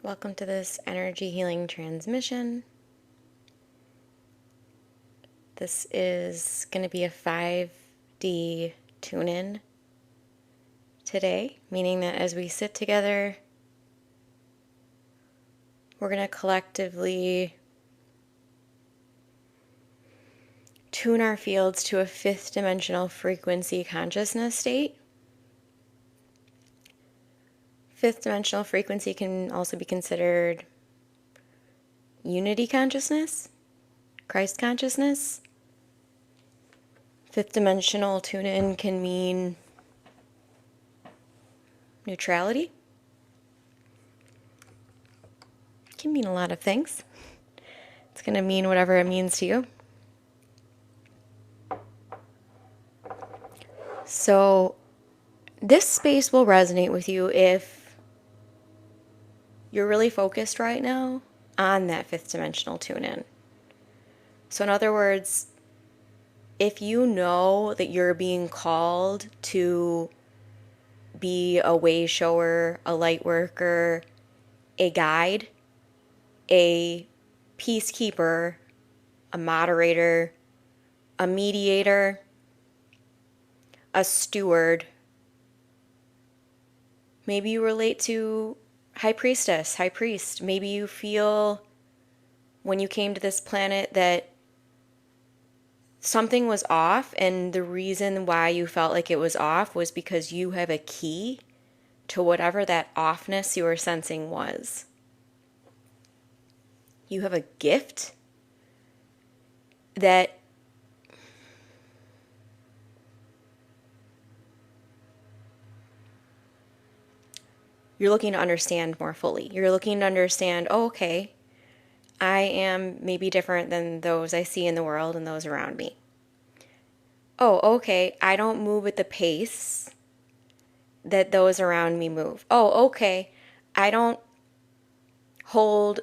Welcome to this energy healing transmission. This is going to be a 5D tune-in today, meaning that as we sit together, we're going to collectively tune our fields to a fifth dimensional frequency consciousness state. Fifth dimensional frequency can also be considered unity consciousness, Christ consciousness. Fifth dimensional tune-in can mean neutrality. It can mean a lot of things. It's going to mean whatever it means to you. So this space will resonate with you if you're really focused right now on that fifth dimensional tune-in. So in other words, if you know that you're being called to be a way shower, a light worker, a guide, a peacekeeper, a moderator, a mediator, a steward, maybe you relate to high priestess, high priest. Maybe you feel when you came to this planet that something was off, and the reason why you felt like it was off was because you have a key to whatever that offness you were sensing was. You have a gift that you're looking to understand more fully. You're looking to understand, oh, okay, I am maybe different than those I see in the world and those around me. Oh, okay, I don't move at the pace that those around me move. Oh, okay, I don't hold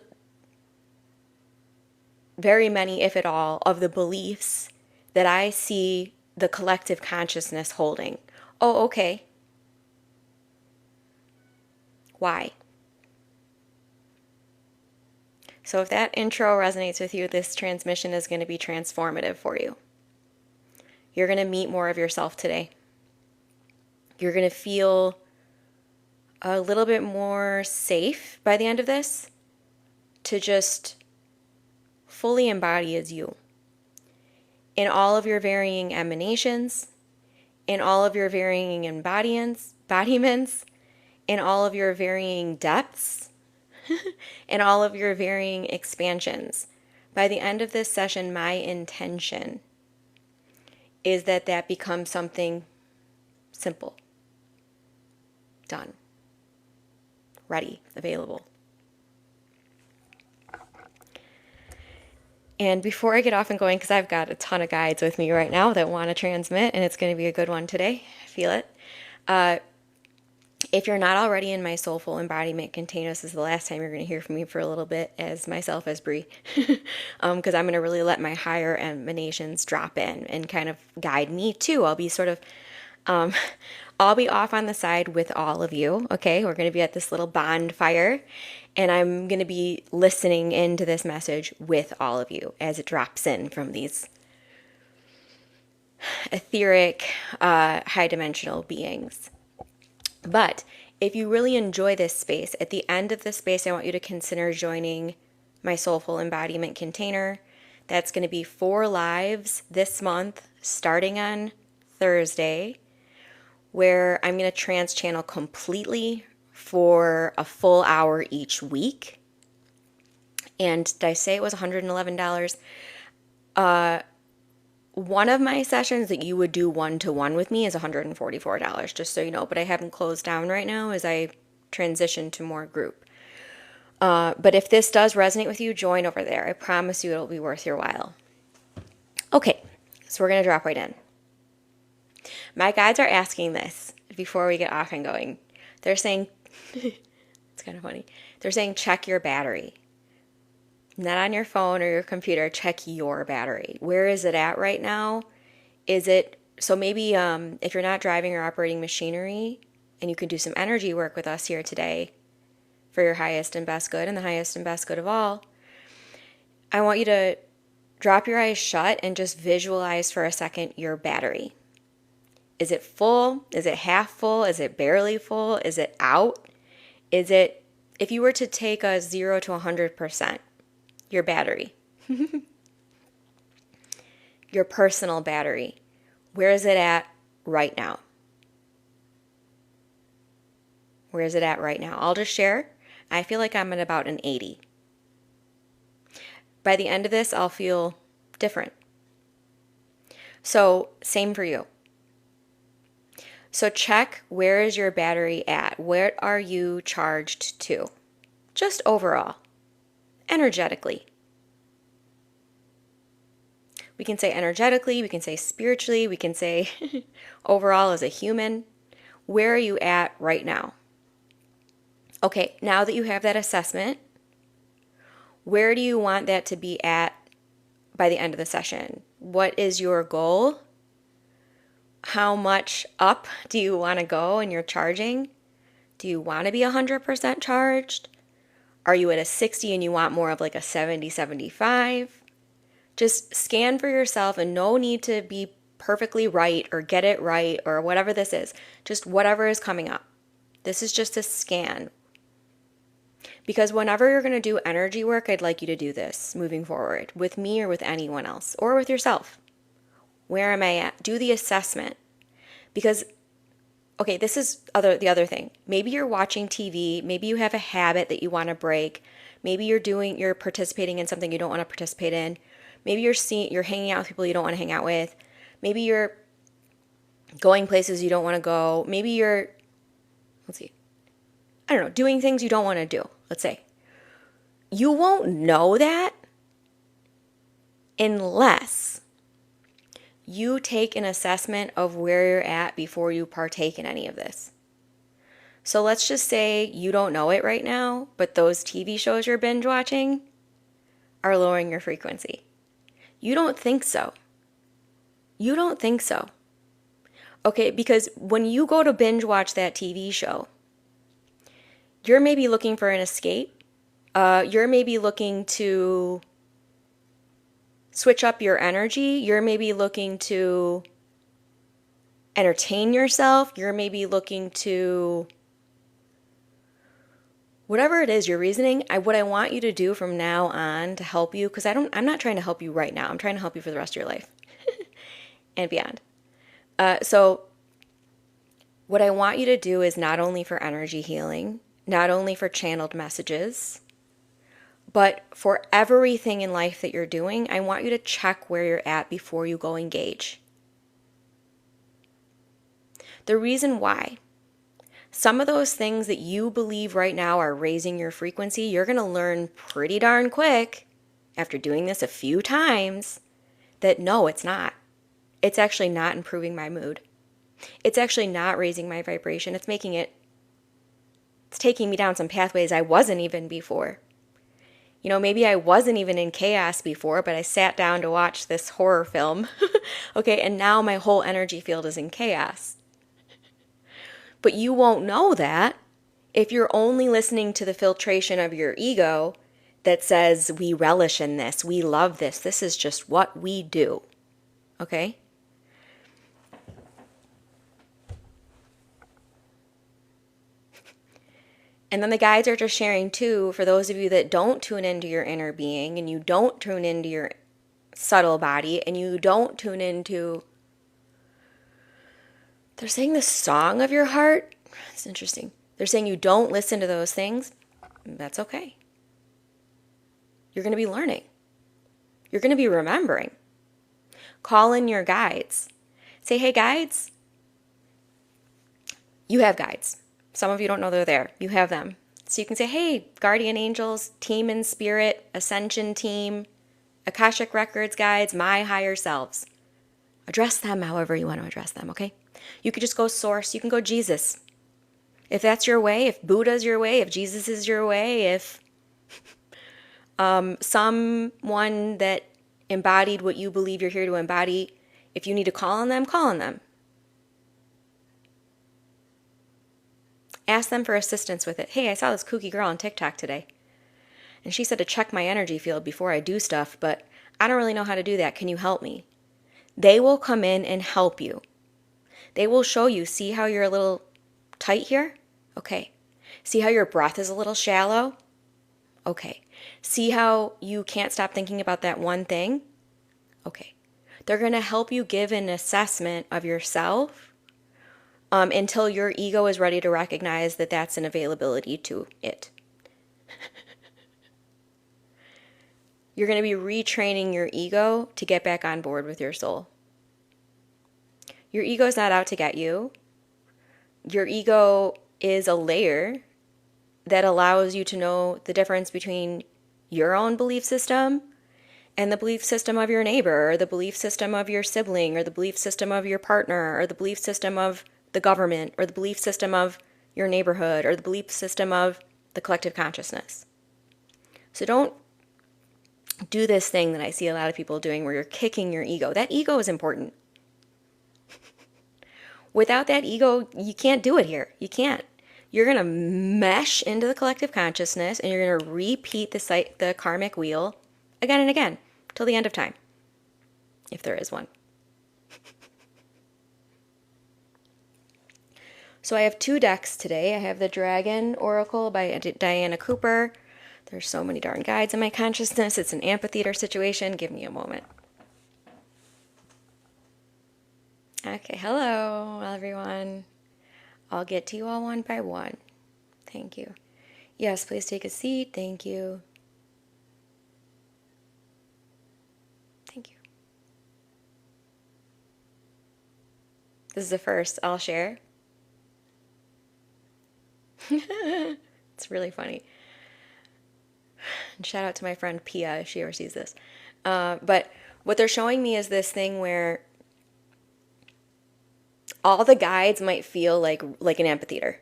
very many, if at all, of the beliefs that I see the collective consciousness holding. Oh, okay. Why? So if that intro resonates with you, this transmission is going to be transformative for you. You're going to meet more of yourself today. You're going to feel a little bit more safe by the end of this to just fully embody as you. In all of your varying emanations, in all of your varying embodiments, in all of your varying depths, in all of your varying expansions. By the end of this session, my intention is that that becomes something simple, done, ready, available. And before I get off and going, because I've got a ton of guides with me right now that want to transmit, and it's going to be a good one today, I feel it. If you're not already in my Soulful Embodiment container, this is the last time you're going to hear from me for a little bit as myself as Bree, because I'm going to really let my higher emanations drop in and kind of guide me too. I'll be sort of, I'll be off on the side with all of you, okay? We're going to be at this little bonfire, and I'm going to be listening into this message with all of you as it drops in from these etheric, high-dimensional beings. But if you really enjoy this space, at the end of this space, I want you to consider joining my Soulful Embodiment container. That's going to be 4 lives this month, starting on Thursday, where I'm going to trans-channel completely for a full hour each week. And did I say it was $111? One of my sessions that you would do one-to-one with me is $144, just so you know. But I haven't closed down right now as I transition to more group. But if this does resonate with you, join over there. I promise you it'll be worth your while. Okay, so we're going to drop right in. My guides are asking this before we get off and going. They're saying, it's kind of funny. They're saying check your battery. Not on your phone or your computer, check your battery. Where is it at right now? Is it, so maybe if you're not driving or operating machinery and you can do some energy work with us here today, for your highest and best good and the highest and best good of all, I want you to drop your eyes shut and just visualize for a second your battery. Is it full? Is it half full? Is it barely full? Is it out? Is it, if you were to take a 0 to 100%, your battery, your personal battery, where is it at right now? Where is it at right now? I'll just share. I feel like I'm at about an 80. By the end of this, I'll feel different. So, same for you. So check, where is your battery at? Where are you charged to? Just overall, energetically. We can say energetically, we can say spiritually, we can say overall as a human. Where are you at right now? Okay, now that you have that assessment, where do you want that to be at by the end of the session? What is your goal? How much up do you want to go in your charging? Do you want to be 100% charged? Are you at a 60 and you want more of like a 70, 75? Just scan for yourself, and no need to be perfectly right or get it right or whatever this is. Just whatever is coming up. This is just a scan. Because whenever you're going to do energy work, I'd like you to do this moving forward with me or with anyone else or with yourself. Where am I at? Do the assessment. Because, okay, this is the other thing. Maybe you're watching TV. Maybe you have a habit that you want to break. Maybe you're participating in something you don't want to participate in. Maybe you're hanging out with people you don't want to hang out with. Maybe you're going places you don't want to go. Maybe you're, doing things you don't want to do, let's say. You won't know that unless you take an assessment of where you're at before you partake in any of this. So let's just say you don't know it right now, but those TV shows you're binge watching are lowering your frequency. You don't think so. You don't think so. Okay, because when you go to binge watch that TV show, you're maybe looking for an escape. You're maybe looking to switch up your energy. You're maybe looking to entertain yourself. You're maybe looking to, whatever it is, your reasoning. What I want you to do from now on to help you, because I'm not trying to help you right now. I'm trying to help you for the rest of your life and beyond. So what I want you to do is not only for energy healing, not only for channeled messages, but for everything in life that you're doing, I want you to check where you're at before you go engage. The reason why, some of those things that you believe right now are raising your frequency, you're going to learn pretty darn quick after doing this a few times that no, it's not. It's actually not improving my mood. It's actually not raising my vibration. It's taking me down some pathways I wasn't even before. Maybe I wasn't even in chaos before, but I sat down to watch this horror film. Okay, and now my whole energy field is in chaos. But you won't know that if you're only listening to the filtration of your ego that says, we relish in this, we love this, this is just what we do. Okay? And then the guides are just sharing too, for those of you that don't tune into your inner being and you don't tune into your subtle body and you don't tune into, they're saying the song of your heart. It's interesting. They're saying you don't listen to those things. That's okay. You're going to be learning. You're going to be remembering. Call in your guides. Say, hey guides, you have guides. Some of you don't know they're there. You have them. So you can say, hey, guardian angels, team in spirit, ascension team, Akashic records guides, my higher selves. Address them however you want to address them, okay? You could just go source. You can go Jesus. If that's your way, if Buddha's your way, if Jesus is your way, if someone that embodied what you believe you're here to embody, if you need to call on them, call on them. Ask them for assistance with it. Hey, I saw this kooky girl on TikTok today, and she said to check my energy field before I do stuff, but I don't really know how to do that. Can you help me? They will come in and help you. They will show you, see how you're a little tight here? Okay. See how your breath is a little shallow? Okay. See how you can't stop thinking about that one thing? Okay. They're going to help you give an assessment of yourself until your ego is ready to recognize that that's an availability to it. You're going to be retraining your ego to get back on board with your soul. Your ego is not out to get you. Your ego is a layer that allows you to know the difference between your own belief system and the belief system of your neighbor, or the belief system of your sibling, or the belief system of your partner, or the belief system of the government, or the belief system of your neighborhood, or the belief system of the collective consciousness. So don't do this thing that I see a lot of people doing where you're kicking your ego. That ego is important. Without that ego, you can't do it here. You can't. You're going to mesh into the collective consciousness, and you're going to repeat the karmic wheel again and again till the end of time, if there is one. So I have 2 decks today. I have the Dragon Oracle by Diana Cooper. There's so many darn guides in my consciousness. It's an amphitheater situation. Give me a moment. Okay, hello, everyone. I'll get to you all one by one. Thank you. Yes, please take a seat. Thank you. Thank you. This is the first I'll share. It's really funny. And shout out to my friend Pia if she ever sees this. But what they're showing me is this thing where all the guides might feel like an amphitheater,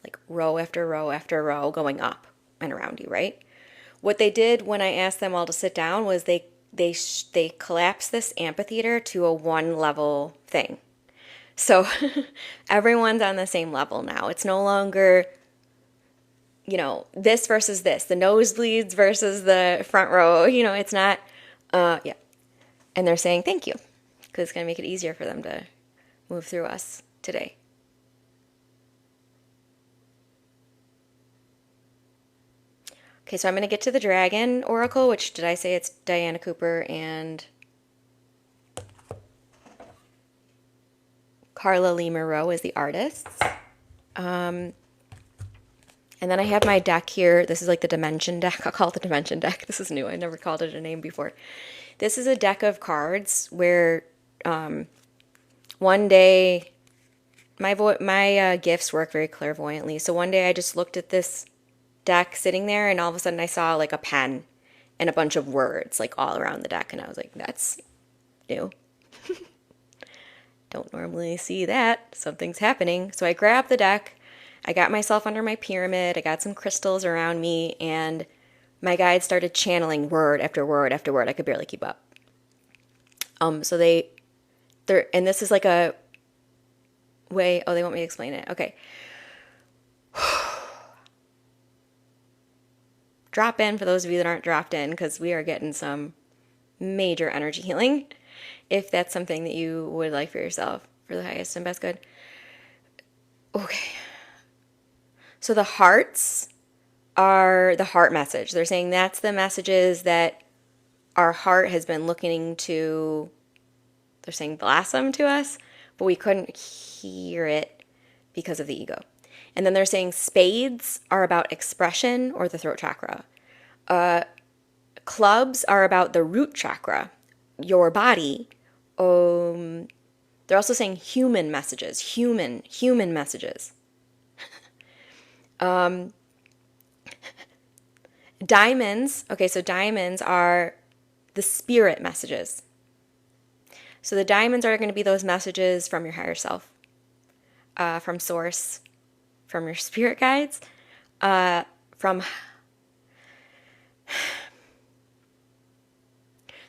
like row after row after row going up and around you, right? What they did when I asked them all to sit down was they collapsed this amphitheater to a 1-level thing. So everyone's on the same level now. It's no longer, this versus this, the nosebleeds versus the front row. It's not, yeah. And they're saying thank you because it's going to make it easier for them to move through us today. Okay, so I'm going to get to the Dragon Oracle, which, did I say it's Diana Cooper and Carla Lee Moreau is the artists. And then I have my deck here. This is like the Dimension deck. I'll call it the Dimension deck. This is new. I never called it a name before. This is a deck of cards where one day my gifts work very clairvoyantly. So one day I just looked at this deck sitting there, and all of a sudden I saw like a pen and a bunch of words like all around the deck, and I was like, that's new. Don't normally see that. Something's happening. So I grabbed the deck. I got myself under my pyramid. I got some crystals around me, and my guide started channeling word after word after word. I could barely keep up. So they're, and this is like a way, they want me to explain it. Okay. Drop in for those of you that aren't dropped in, because we are getting some major energy healing, if that's something that you would like for yourself, for the highest and best good. Okay. So the hearts are the heart message. They're saying that's the messages that our heart has been looking to, they're saying blossom to us, but we couldn't hear it because of the ego. And then they're saying spades are about expression or the throat chakra. Clubs are about the root chakra, your body. They're also saying human messages, human messages. Diamonds, okay, so diamonds are the spirit messages. So the diamonds are going to be those messages from your higher self, from source, from your spirit guides, from,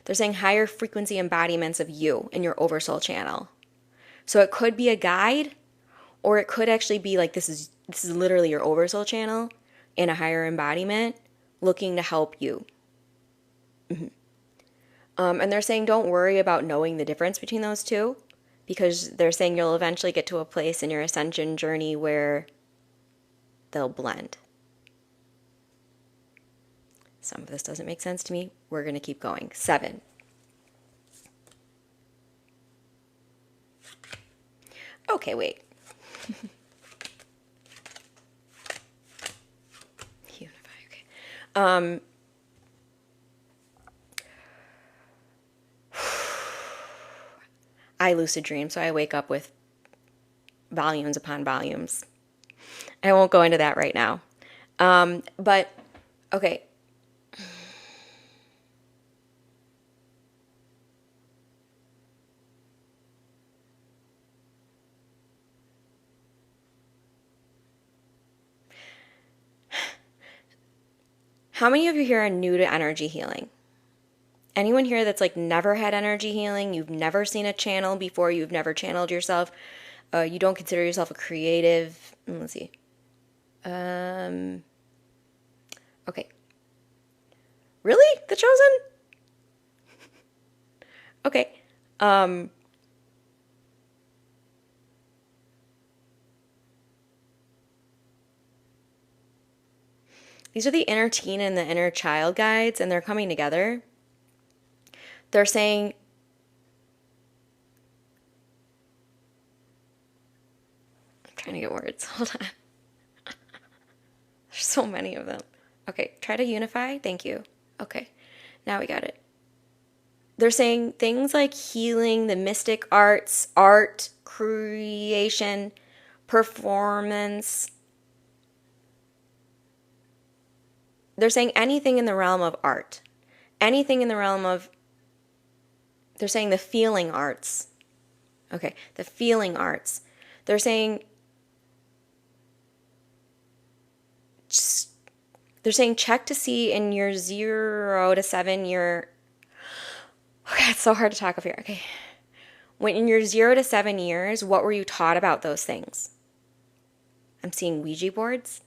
they're saying higher frequency embodiments of you in your oversoul channel. So it could be a guide, or it could actually be like, this This is literally your oversoul channel in a higher embodiment looking to help you. And they're saying don't worry about knowing the difference between those two, because they're saying you'll eventually get to a place in your ascension journey where they'll blend. Some of this doesn't make sense to me. We're going to keep going. 7. Okay, wait. Unify, okay. I lucid dream, so I wake up with volumes upon volumes. I won't go into that right now. But, okay. How many of you here are new to energy healing? Anyone here that's like never had energy healing, you've never seen a channel before, you've never channeled yourself, you don't consider yourself a creative, let's see. Okay. Really? The Chosen? Okay. These are the inner teen and the inner child guides, and they're coming together. They're saying, I'm trying to get words. Hold on. There's so many of them. Okay, try to unify. Thank you. Okay, now we got it. They're saying things like healing, the mystic arts, art, creation, performance. They're saying anything in the realm of art. Anything in the realm of, they're saying the feeling arts. Okay, the feeling arts. They're saying check to see in your 0 to 7 year. Okay, it's so hard to talk up here. Okay. When in your 0 to 7 years, what were you taught about those things? I'm seeing Ouija boards.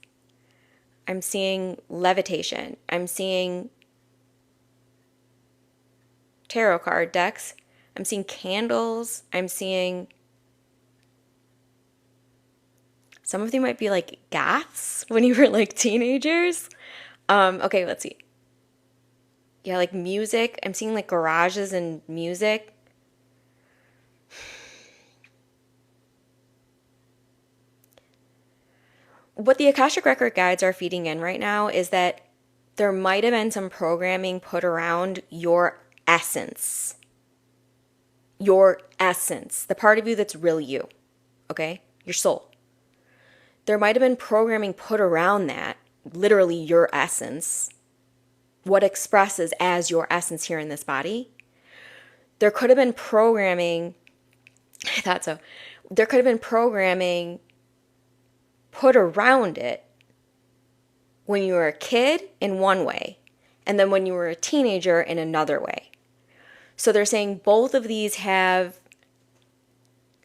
I'm seeing levitation. I'm seeing tarot card decks. I'm seeing candles. I'm seeing, some of you might be like goths when you were like teenagers. Okay, let's see. Yeah, like music. I'm seeing like garages and music. What the Akashic Record guides are feeding in right now is that there might have been some programming put around your essence. Your essence. The part of you that's really you. Okay? Your soul. There might have been programming put around that, literally your essence, what expresses as your essence here in this body. There could have been programming, I thought so, there could have been programming put around it when you were a kid in one way, and then when you were a teenager in another way. So they're saying both of these have,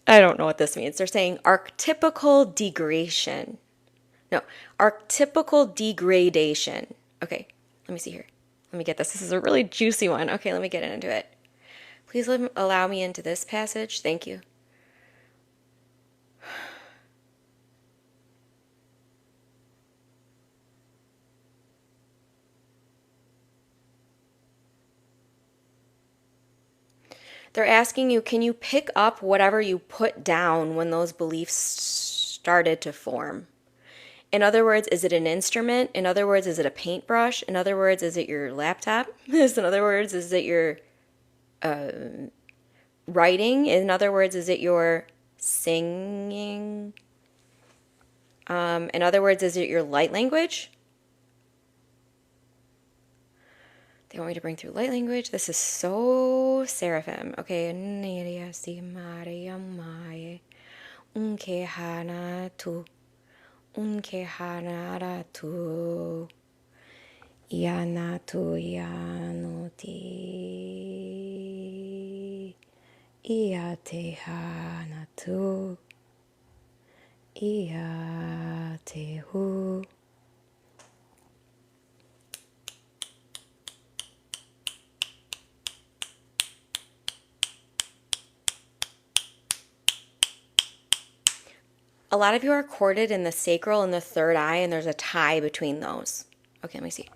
I don't know what this means. They're saying archetypical degradation. No, archetypical degradation. Okay, let me see here. Let me get this. This is a really juicy one. Okay, let me get into it. Please allow me into this passage. Thank you. They're asking you, can you pick up whatever you put down when those beliefs started to form? In other words, is it an instrument? In other words, is it a paintbrush? In other words, is it your laptop? In other words, is it your writing? In other words, is it your singing? In other words, is it your light language? They want me to bring through light language. This is so seraphim. Okay. Ia te hu. A lot of you are corded in the sacral and the third eye, and there's a tie between those. Okay, let me see.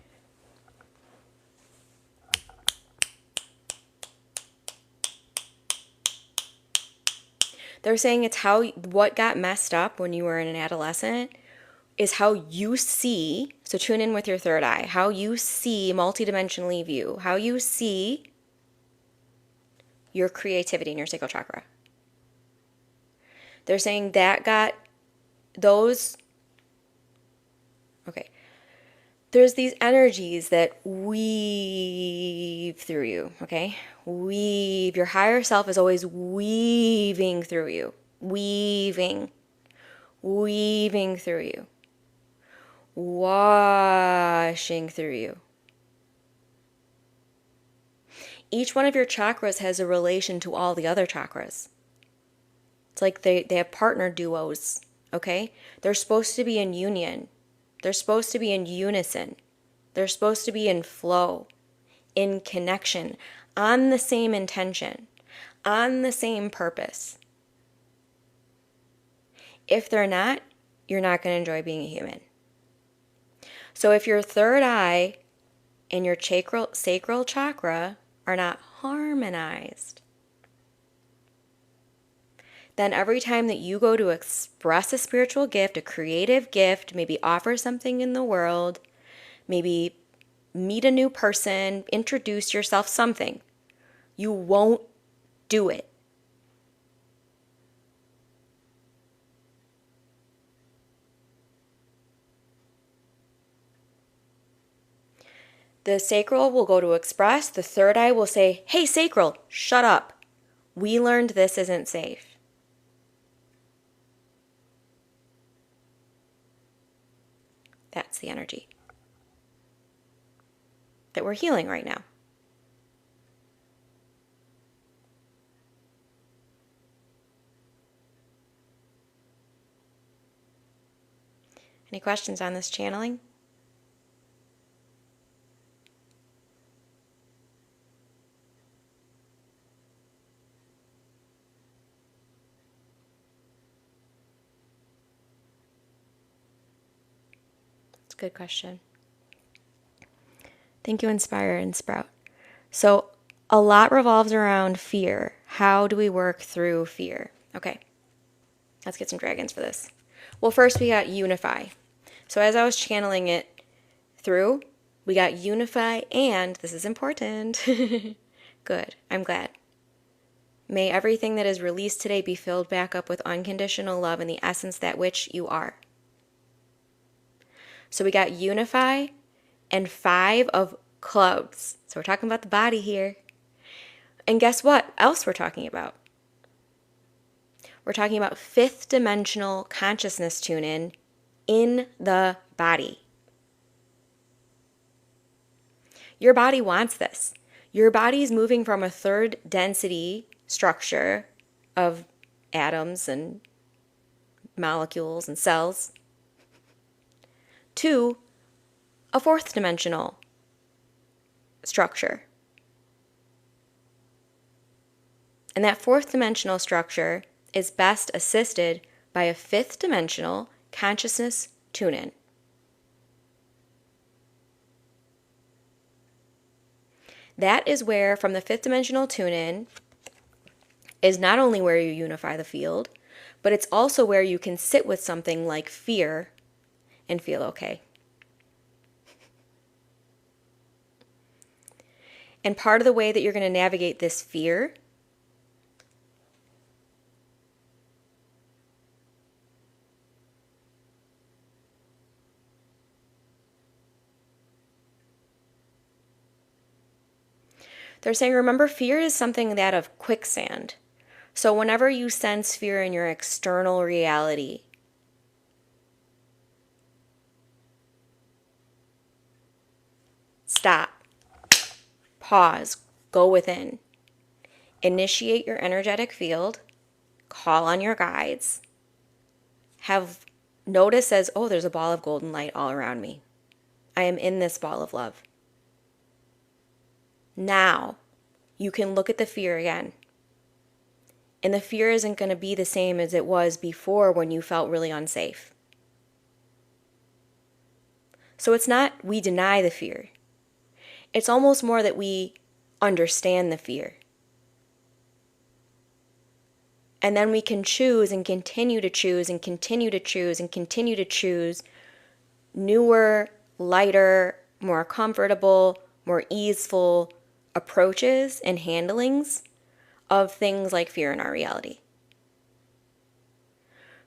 They're saying it's how what got messed up when you were an adolescent is how you see, so tune in with your third eye, how you see multidimensionally view, how you see your creativity in your sacral chakra. They're saying that got those, okay, there's these energies that weave through you, okay? Weave. Your higher self is always weaving through you. Weaving through you. Washing through you. Each one of your chakras has a relation to all the other chakras. It's like they have partner duos, okay? They're supposed to be in union. They're supposed to be in unison. They're supposed to be in flow, in connection, on the same intention, on the same purpose. If they're not, you're not going to enjoy being a human. So if your third eye and your sacral chakra are not harmonized, then every time that you go to express a spiritual gift, a creative gift, maybe offer something in the world, maybe meet a new person, introduce yourself, something, you won't do it. The sacral will go to express. The third eye will say, hey, sacral, shut up. We learned this isn't safe. That's the energy that we're healing right now. Any questions on this channeling? It's a good question. Thank you, Inspire and Sprout. So a lot revolves around fear. How do we work through fear? Okay, let's get some dragons for this. Well, first we got unify. So as I was channeling it through, we got unify and, this is important, good, I'm glad. May everything that is released today be filled back up with unconditional love in the essence that which you are. So we got unify and 5 of clubs. So we're talking about the body here. And guess what else we're talking about? We're talking about 5th dimensional consciousness tune-in the body. Your body wants this. Your body is moving from a 3rd density structure of atoms and molecules and cells to a 4th dimensional structure. And that 4th dimensional structure is best assisted by a 5th dimensional consciousness tune-in. That is where, from the 5th dimensional tune-in, is not only where you unify the field, but it's also where you can sit with something like fear and feel okay. And part of the way that you're going to navigate this fear they're saying, remember, fear is something that of quicksand. So whenever you sense fear in your external reality, stop, pause, go within, initiate your energetic field, call on your guides, have notice as, oh, there's a ball of golden light all around me. I am in this ball of love. Now you can look at the fear again. And the fear isn't going to be the same as it was before when you felt really unsafe. So it's not we deny the fear. It's almost more that we understand the fear. And then we can choose and continue to choose and continue to choose and continue to choose newer, lighter, more comfortable, more easeful approaches and handlings of things like fear in our reality.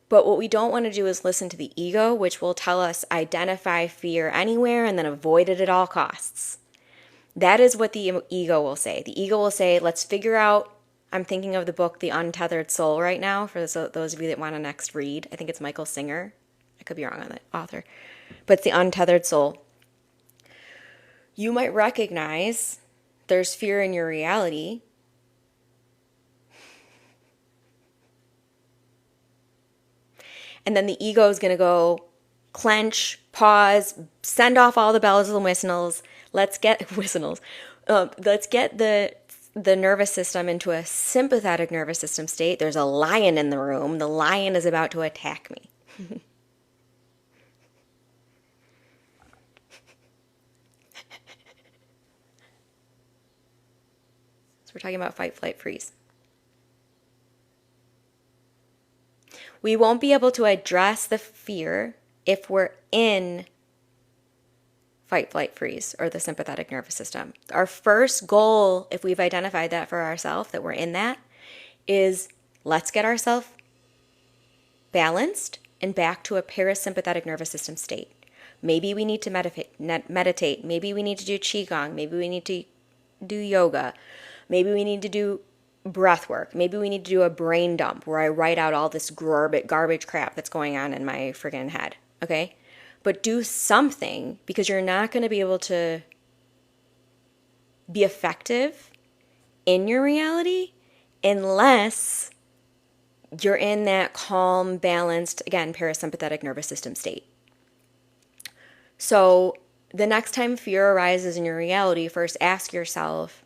But what we don't want to do is listen to the ego, which will tell us identify fear anywhere and then avoid it at all costs. That is what the ego will say. The ego will say, let's figure out, I'm thinking of the book, The Untethered Soul right now, for those of you that want to next read. I think it's Michael Singer. I could be wrong on the author. But it's The Untethered Soul. You might recognize there's fear in your reality. And then the ego is going to go clench, pause, send off all the bells and whistles. Let's get the nervous system into a sympathetic nervous system state. There's a lion in the room. The lion is about to attack me. So we're talking about fight, flight, freeze. We won't be able to address the fear if we're in fight, flight, freeze, or the sympathetic nervous system. Our first goal, if we've identified that for ourselves, that we're in that, is let's get ourselves balanced and back to a parasympathetic nervous system state. Maybe we need to meditate. Maybe we need to do qigong. Maybe we need to do yoga. Maybe we need to do breath work. Maybe we need to do a brain dump where I write out all this garbage crap that's going on in my friggin' head. Okay? But do something, because you're not going to be able to be effective in your reality unless you're in that calm, balanced, again, parasympathetic nervous system state. So the next time fear arises in your reality, first ask yourself,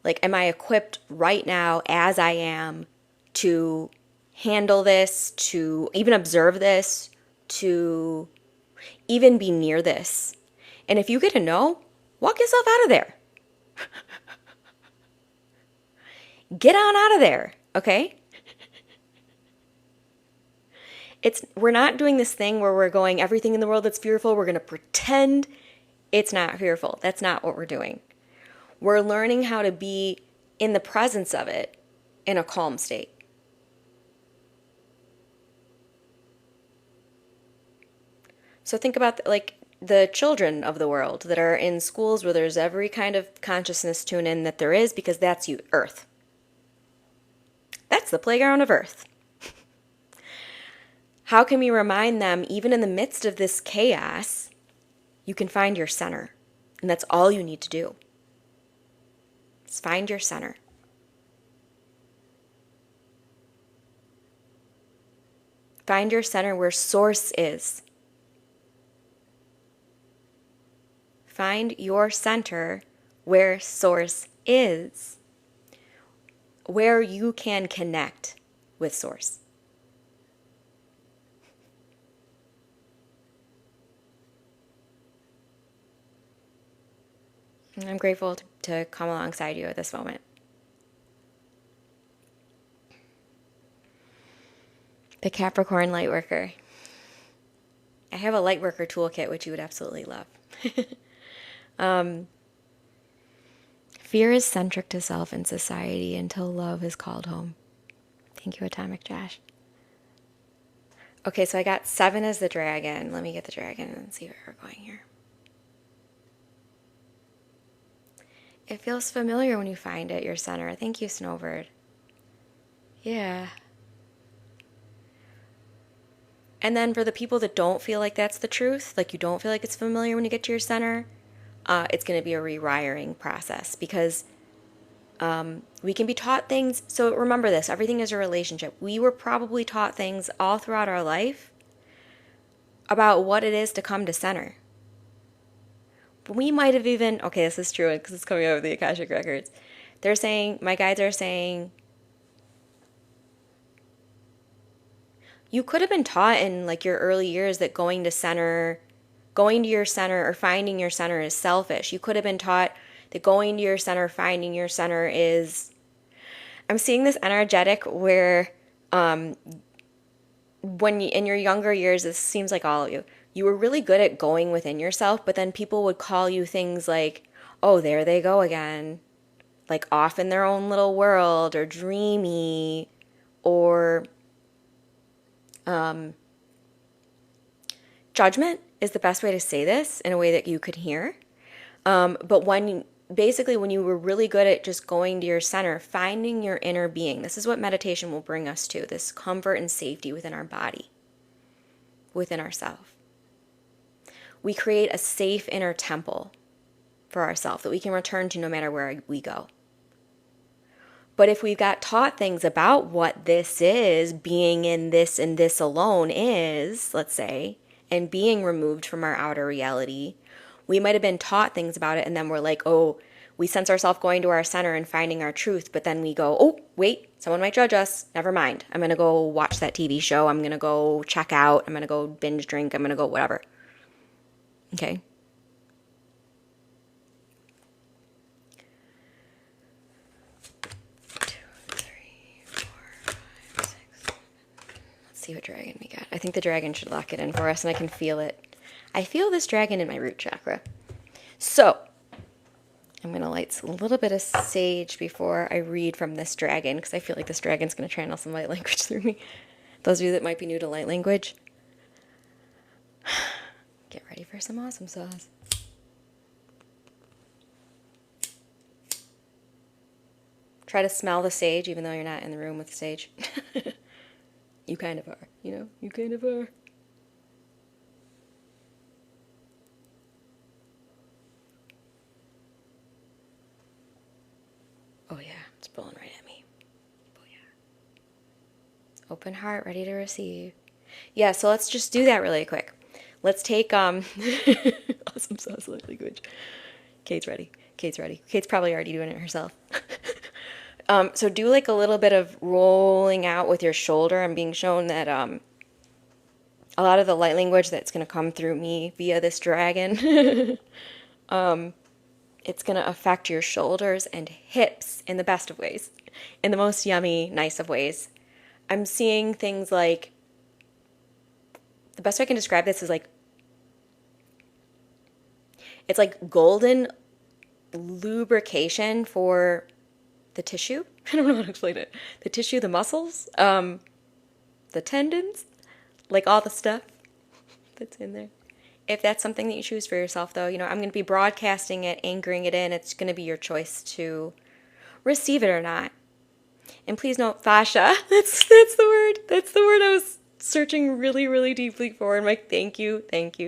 like, am I equipped right now as I am to handle this, to even observe this, to even be near this? And if you get a no, walk yourself out of there. Get on out of there, okay? We're not doing this thing where we're going, everything in the world that's fearful, we're going to pretend it's not fearful. That's not what we're doing. We're learning how to be in the presence of it in a calm state. So think about the children of the world that are in schools where there's every kind of consciousness tune in that there is, because that's Earth. That's the playground of Earth. How can we remind them, even in the midst of this chaos, you can find your center? And that's all you need to do. Just find your center. Find your center where source is. Find your center where source is. Where you can connect with source. I'm grateful to come alongside you at this moment. The Capricorn Lightworker. I have a Lightworker Toolkit, which you would absolutely love. Fear is centric to self and society until love is called home. Thank you, Atomic Josh. Okay, so I got 7 as the dragon. Let me get the dragon and see where we're going here. It feels familiar when you find it, your center. Thank you, Snowbird. Yeah. And then for the people that don't feel like that's the truth, like you don't feel like it's familiar when you get to your center, it's going to be a rewiring process, because We can be taught things. So remember this, everything is a relationship. We were probably taught things all throughout our life about what it is to come to center. We might have even, okay, this is true because it's coming out of the Akashic Records. They're saying, my guides are saying, you could have been taught in like your early years that going to your center or finding your center is selfish. You could have been taught that going to your center, finding your center is, I'm seeing this energetic where when you, in your younger years, this seems like all of you were really good at going within yourself, but then people would call you things like, oh, there they go again, like off in their own little world, or dreamy, or judgment is the best way to say this in a way that you could hear. But when you were really good at just going to your center, finding your inner being, this is what meditation will bring us to, this comfort and safety within our body, within ourselves. We create a safe inner temple for ourselves that we can return to no matter where we go. But if we got taught things about what this is, being in this and this alone is, let's say, and being removed from our outer reality, we might have been taught things about it, and then we're like, oh, we sense ourselves going to our center and finding our truth, but then we go, oh, wait, someone might judge us. Never mind. I'm going to go watch that TV show. I'm going to go check out. I'm going to go binge drink. I'm going to go whatever. Okay? See what dragon we got. I think the dragon should lock it in for us, and I can feel it. I feel this dragon in my root chakra. So, I'm going to light a little bit of sage before I read from this dragon, because I feel like this dragon's going to channel some light language through me. Those of you that might be new to light language, get ready for some awesome sauce. Try to smell the sage, even though you're not in the room with the sage. You kind of are, you know? You kind of are. Oh yeah, it's blowing right at me. Oh yeah. Open heart, ready to receive. Yeah, so let's just do that really quick. Let's take awesome sauce language. Kate's ready. Kate's probably already doing it herself. So do like a little bit of rolling out with your shoulder. I'm being shown that a lot of the light language that's going to come through me via this dragon, it's going to affect your shoulders and hips in the best of ways, in the most yummy, nice of ways. I'm seeing things like, the best way I can describe this is like, it's like golden lubrication for the tissue. I don't know how to explain it. The tissue, the muscles, the tendons, like all the stuff that's in there. If that's something that you choose for yourself, though, I'm going to be broadcasting it, anchoring it in. It's going to be your choice to receive it or not. And please note, fascia. That's the word. That's the word I was searching really, really deeply for. And I'm like, thank you. That's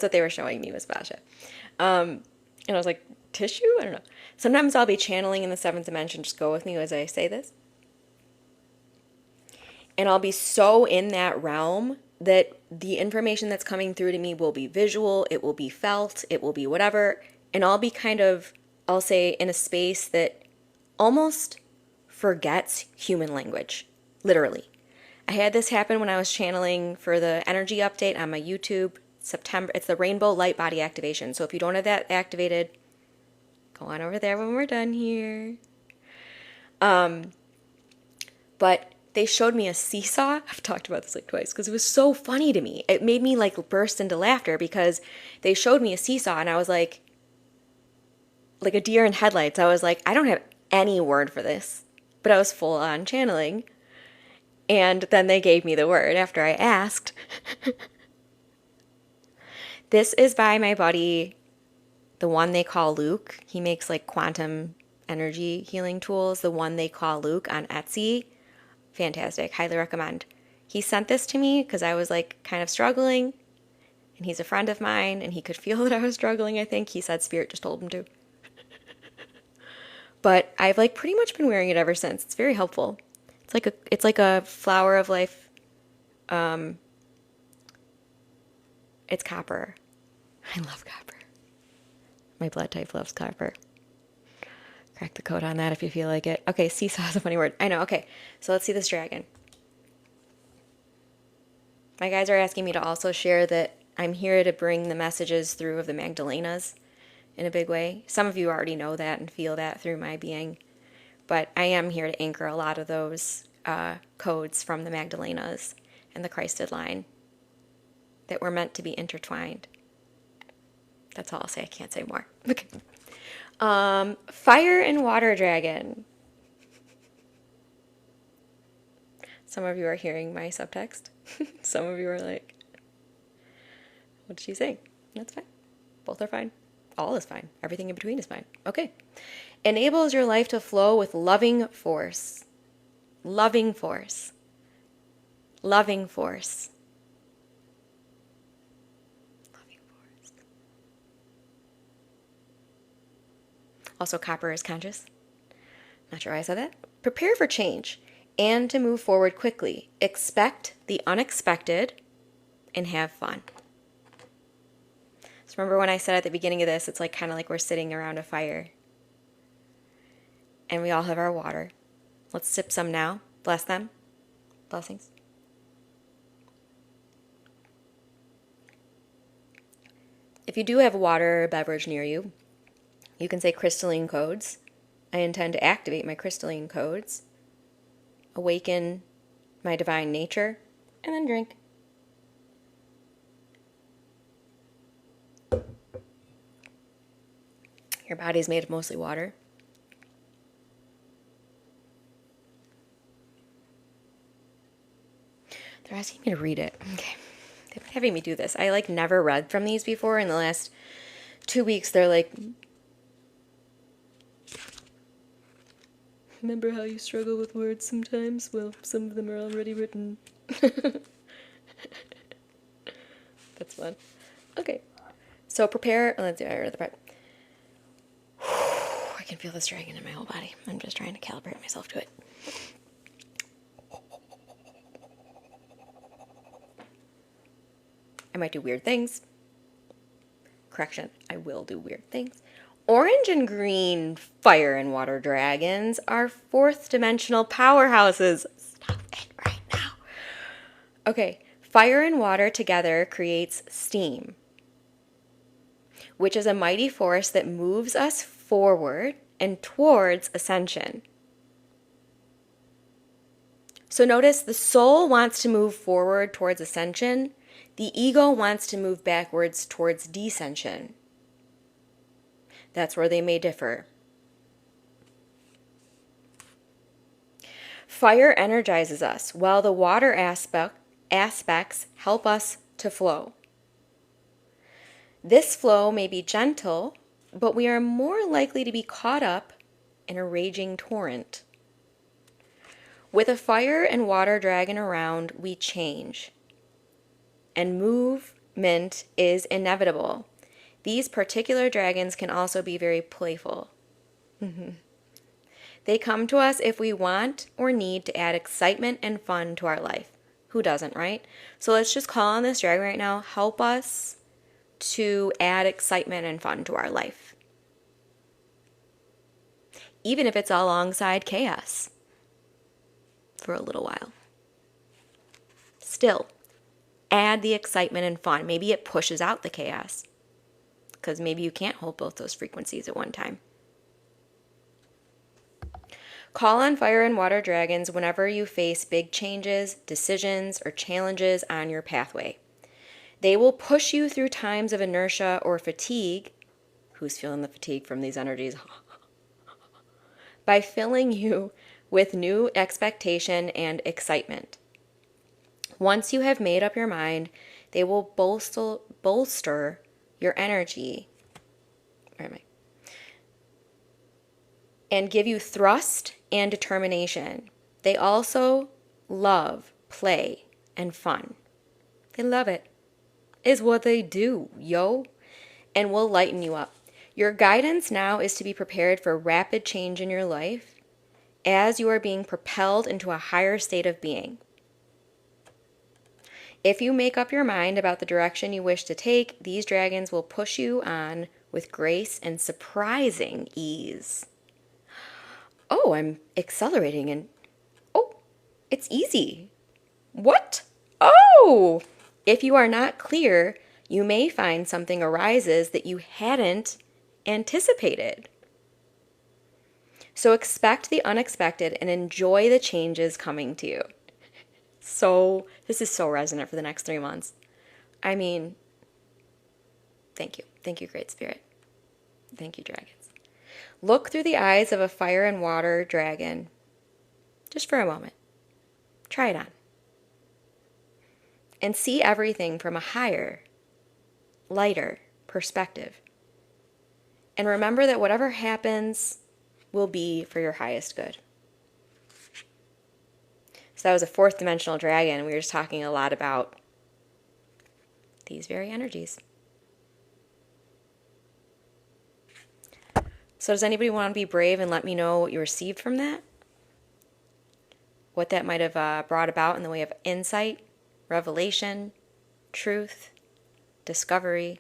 what they were showing me was fascia. And I was like, tissue? I don't know. Sometimes I'll be channeling in the seventh dimension. Just go with me as I say this. And I'll be so in that realm that the information that's coming through to me will be visual, it will be felt, it will be whatever. And I'll be kind of, I'll say, in a space that almost forgets human language. Literally. I had this happen when I was channeling for the energy update on my YouTube. September. It's the rainbow light body activation. So if you don't have that activated, go on over there when we're done here. But they showed me a seesaw. I've talked about this like twice because it was so funny to me. It made me like burst into laughter because they showed me a seesaw and I was like a deer in headlights. I was like, I don't have any word for this, but I was full on channeling. And then they gave me the word after I asked. This is by my buddy, the one they call Luke. He makes like quantum energy healing tools. The one they call Luke on Etsy. Fantastic. Highly recommend. He sent this to me because I was like kind of struggling. And he's a friend of mine and he could feel that I was struggling, I think. He said Spirit just told him to. but I've like pretty much been wearing it ever since. It's very helpful. It's like a flower of life. It's copper. I love copper. My blood type loves copper. Crack the code on that if you feel like it. Okay, seesaw is a funny word. I know. Okay, so let's see this dragon. My guys are asking me to also share that I'm here to bring the messages through of the Magdalenas in a big way. Some of you already know that and feel that through my being, but I am here to anchor a lot of those codes from the Magdalenas and the Christed line that were meant to be intertwined. That's all I'll say. I can't say more. Okay. Fire and water dragon. Some of you are hearing my subtext. Some of you are like, what did she say? That's fine. Both are fine. All is fine. Everything in between is fine. Okay. Enables your life to flow with loving force. Loving force. Loving force. Loving force. Also, copper is conscious. Not sure why I said that. Prepare for change and to move forward quickly. Expect the unexpected and have fun. So remember when I said at the beginning of this, it's like kind of like we're sitting around a fire. And we all have our water. Let's sip some now. Bless them. Blessings. If you do have water or beverage near you, you can say crystalline codes. I intend to activate my crystalline codes, awaken my divine nature, and then drink. Your body is made of mostly water. They're asking me to read it. Okay. They've been having me do this. I like never read from these before. In the last 2 weeks, they're like, remember how you struggle with words sometimes? Well, some of them are already written. That's fun. Okay. So prepare. Let's do the prep. I can feel this dragon in my whole body. I'm just trying to calibrate myself to it. I might do weird things. Correction, I will do weird things. Orange and green fire and water dragons are fourth dimensional powerhouses. Stop it right now. Okay, fire and water together creates steam, which is a mighty force that moves us forward and towards ascension. So notice the soul wants to move forward towards ascension. The ego wants to move backwards towards descension. That's where they may differ. Fire energizes us, while the water aspects help us to flow. This flow may be gentle, but we are more likely to be caught up in a raging torrent. With a fire and water dragon around, we change. And movement is inevitable. These particular dragons can also be very playful. They come to us if we want or need to add excitement and fun to our life. Who doesn't, right? So let's just call on this dragon right now. Help us to add excitement and fun to our life. Even if it's alongside chaos for a little while. Still, add the excitement and fun. Maybe it pushes out the chaos, because maybe you can't hold both those frequencies at one time. Call on fire and water dragons whenever you face big changes, decisions, or challenges on your pathway. They will push you through times of inertia or fatigue. Who's feeling the fatigue from these energies? By filling you with new expectation and excitement. Once you have made up your mind, they will bolster your energy. Where am I? And give you thrust and determination. They also love play and fun. They love it. Is what they do, yo. And will lighten you up. Your guidance now is to be prepared for rapid change in your life as you are being propelled into a higher state of being. If you make up your mind about the direction you wish to take, these dragons will push you on with grace and surprising ease. Oh, I'm accelerating and oh, it's easy. What? Oh! If you are not clear, you may find something arises that you hadn't anticipated. So expect the unexpected and enjoy the changes coming to you. So, this is so resonant for the next 3 months. I mean, thank you. Thank you, Great Spirit. Thank you, dragons. Look through the eyes of a fire and water dragon just for a moment. Try it on. And see everything from a higher, lighter perspective. And remember that whatever happens will be for your highest good. So that was a fourth dimensional dragon. We were just talking a lot about these very energies. So does anybody want to be brave and let me know what you received from that? What that might have brought about in the way of insight, revelation, truth, discovery,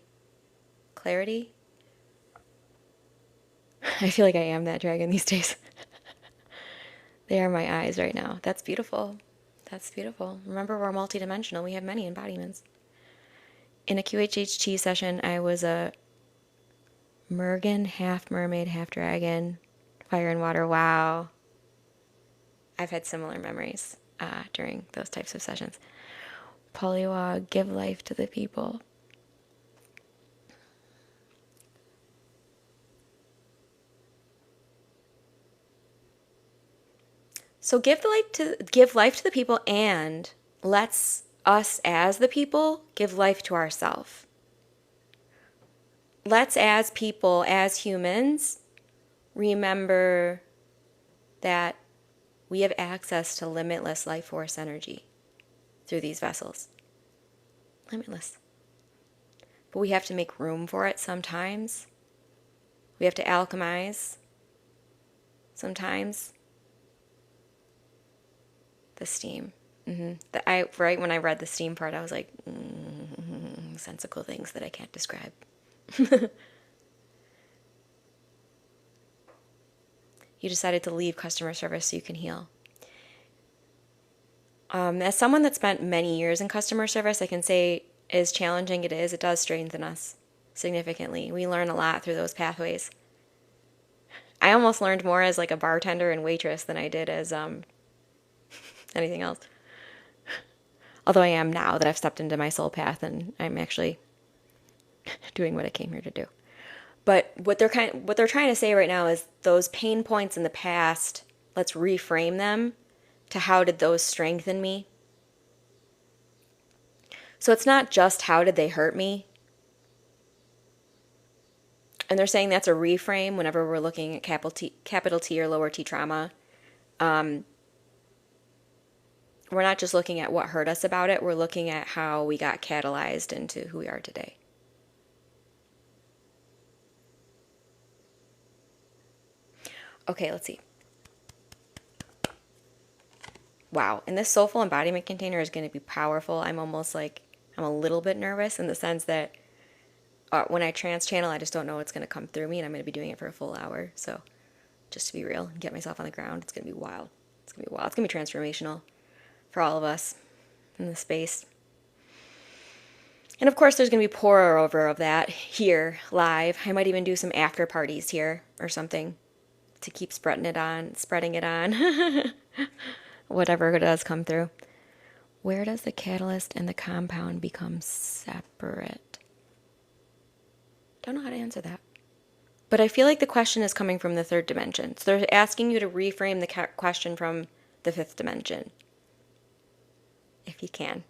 clarity? I feel like I am that dragon these days. They are my eyes right now. That's beautiful. That's beautiful. Remember, we're multidimensional. We have many embodiments. In a QHHT session, I was a mergan, half mermaid, half dragon, fire and water. Wow. I've had similar memories during those types of sessions. Poliwa, give life to the people. So give life to the people, and let's us as the people give life to ourselves. Let's as people, as humans, remember that we have access to limitless life force energy through these vessels. Limitless. But we have to make room for it sometimes. We have to alchemize sometimes. The steam. Right when I read the steam part, I was like, sensical things that I can't describe. You decided to leave customer service so you can heal. As someone that spent many years in customer service, I can say as challenging it is, it does strengthen us significantly. We learn a lot through those pathways. I almost learned more as like a bartender and waitress than I did as anything else. Although I am now that I've stepped into my soul path and I'm actually doing what I came here to do. But what they're trying to say right now is those pain points in the past, let's reframe them to how did those strengthen me? So it's not just how did they hurt me? And they're saying that's a reframe whenever we're looking at capital T or lower T trauma. We're not just looking at what hurt us about it, we're looking at how we got catalyzed into who we are today. Okay, let's see. Wow, and this Soulful Embodiment container is going to be powerful. I'm a little bit nervous in the sense that when I trance channel, I just don't know what's going to come through me, and I'm going to be doing it for a full hour. So just to be real and get myself on the ground, it's going to be wild. It's going to be wild. It's going to be transformational for all of us in the space. And of course, there's going to be pour over of that here live. I might even do some after parties here or something to keep spreading it on. Whatever does come through. Where does the catalyst and the compound become separate? Don't know how to answer that. But I feel like the question is coming from the third dimension. So they're asking you to reframe the question from the fifth dimension. If you can.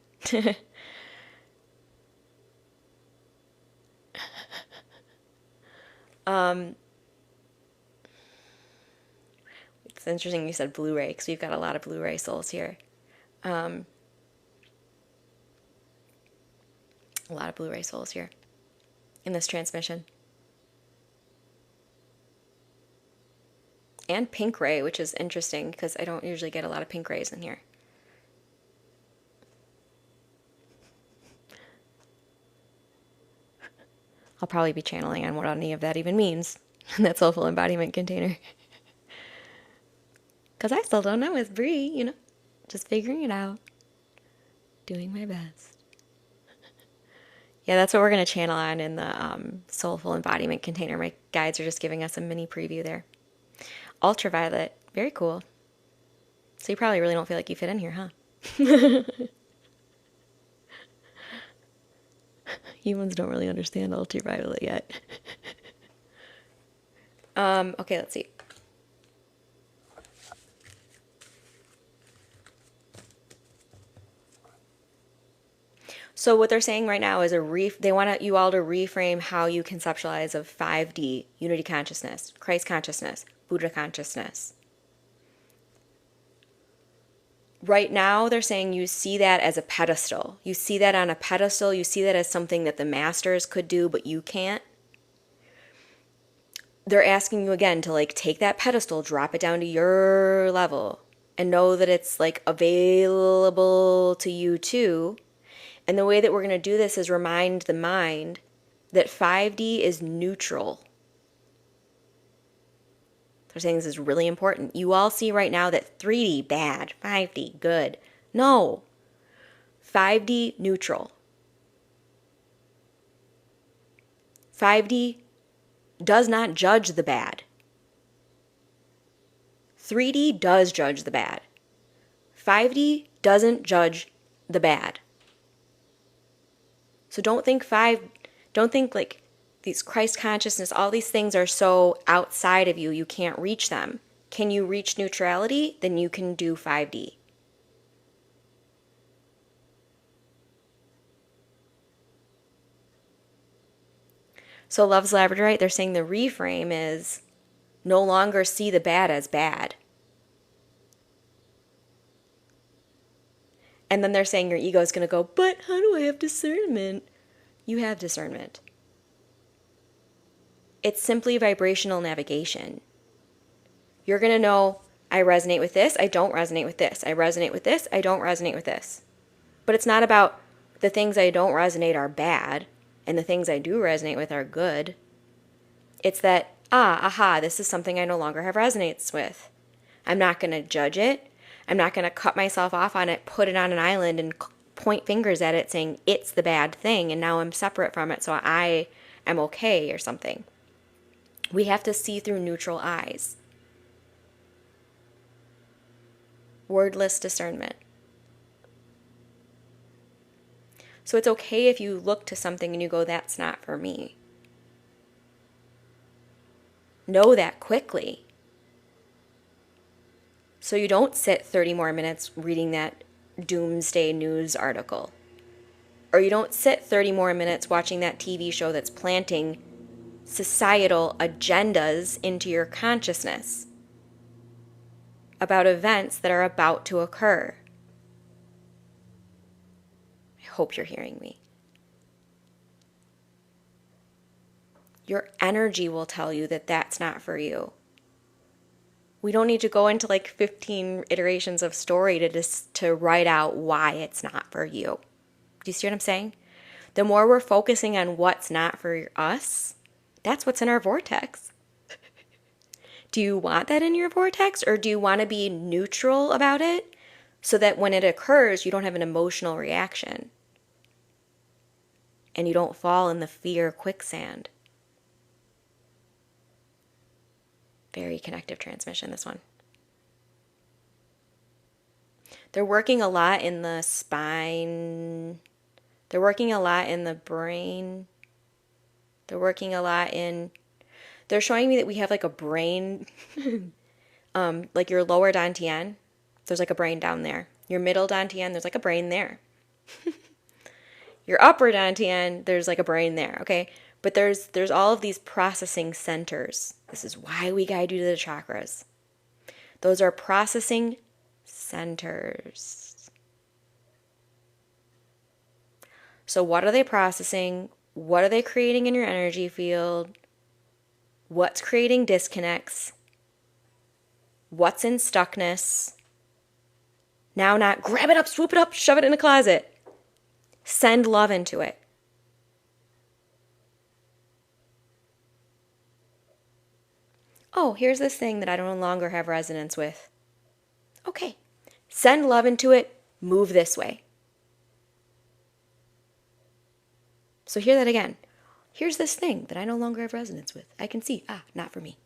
It's interesting you said Blu-ray, because we've got a lot of Blu-ray souls here. A lot of Blu-ray souls here in this transmission. And pink ray, which is interesting because I don't usually get a lot of pink rays in here. I'll probably be channeling on what any of that even means in that soulful embodiment container. Because I still don't know with Bree, you know, just figuring it out, doing my best. Yeah, that's what we're going to channel on in the soulful embodiment container. My guides are just giving us a mini preview there. Ultraviolet, very cool. So you probably really don't feel like you fit in here, huh? Humans don't really understand ultraviolet yet. Okay, let's see. So what they're saying right now is they want you all to reframe how you conceptualize of 5D, unity consciousness, Christ consciousness, Buddha consciousness. Right now, they're saying you see that as a pedestal. You see that on a pedestal. You see that as something that the masters could do, but you can't. They're asking you again to like take that pedestal, drop it down to your level, and know that it's like available to you too. And the way that we're going to do this is remind the mind that 5D is neutral. They're saying this is really important. You all see right now that 3D, bad, 5D, good. No. 5D, neutral. 5D does not judge the bad. 3D does judge the bad. 5D doesn't judge the bad. So don't think like these Christ consciousness, all these things are so outside of you, you can't reach them. Can you reach neutrality? Then you can do 5D. So Love's Labradorite, they're saying the reframe is no longer see the bad as bad. And then they're saying your ego is going to go, but how do I have discernment? You have discernment. It's simply vibrational navigation. You're going to know, I resonate with this, I don't resonate with this. I resonate with this, I don't resonate with this. But it's not about the things I don't resonate are bad and the things I do resonate with are good. It's that, this is something I no longer have resonates with. I'm not going to judge it. I'm not going to cut myself off on it, put it on an island and point fingers at it saying it's the bad thing and now I'm separate from it so I am okay or something. We have to see through neutral eyes. Wordless discernment. So it's okay if you look to something and you go, that's not for me. Know that quickly. So you don't sit 30 more minutes reading that doomsday news article. Or you don't sit 30 more minutes watching that TV show that's planting societal agendas into your consciousness about events that are about to occur. I hope you're hearing me. Your energy will tell you that that's not for you. We don't need to go into like 15 iterations of story to write out why it's not for you. Do you see what I'm saying? The more we're focusing on what's not for us, that's what's in our vortex. Do you want that in your vortex, or do you want to be neutral about it so that when it occurs, you don't have an emotional reaction and you don't fall in the fear quicksand? Very connective transmission, this one. They're working a lot in the spine. They're working a lot in the brain. They're working a lot in... They're showing me that we have like a brain, like your lower dantian, there's like a brain down there. Your middle dantian, there's like a brain there. Your upper dantian, there's like a brain there, okay? But there's all of these processing centers. This is why we guide you to the chakras. Those are processing centers. So what are they processing? What are they creating in your energy field? What's creating disconnects? what's in stuckness. Now not grab it up, swoop it up, shove it in a closet. Send love into it. Oh, here's this thing that I no longer have resonance with. Okay. Send love into it, move this way. So hear that again. Here's this thing that I no longer have resonance with. I can see, not for me.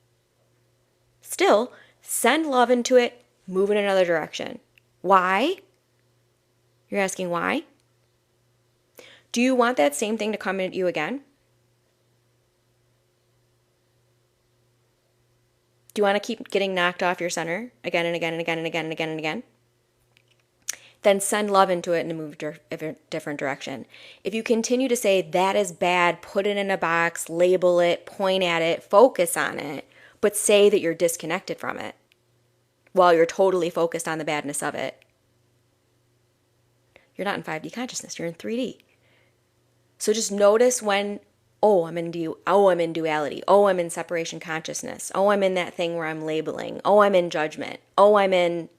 Still, send love into it, move in another direction. Why? You're asking why? Do you want that same thing to come at you again? Do you want to keep getting knocked off your center again and again and again and again and again and again? Then send love into it and move a different direction. If you continue to say, that is bad, put it in a box, label it, point at it, focus on it, but say that you're disconnected from it while you're totally focused on the badness of it, you're not in 5D consciousness, you're in 3D. So just notice when, I'm in duality. I'm in separation consciousness. I'm in that thing where I'm labeling. I'm in judgment. I'm in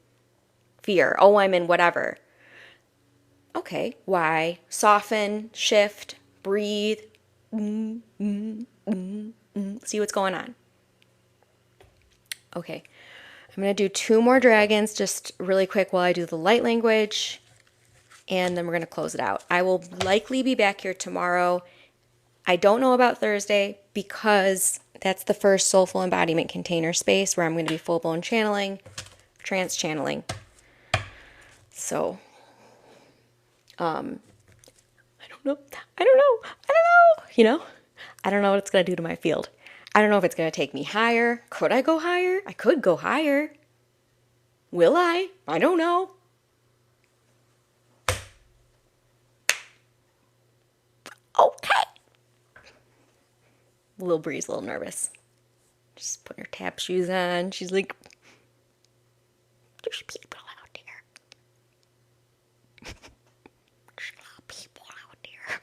fear. I'm in whatever. Okay, why? Soften, shift, breathe. See what's going on. Okay, I'm going to do 2 more dragons just really quick while I do the light language. And then we're going to close it out. I will likely be back here tomorrow. I don't know about Thursday because that's the first Soulful Embodiment container space where I'm going to be full-blown channeling, trance channeling. So, I don't know. You know, I don't know what it's going to do to my field. I don't know if it's going to take me higher. Could I go higher? I could go higher. Will I? I don't know. Okay. Little Bree's a little nervous. Just putting her tap shoes on. She's like, there's people out there. There's a lot of people out there.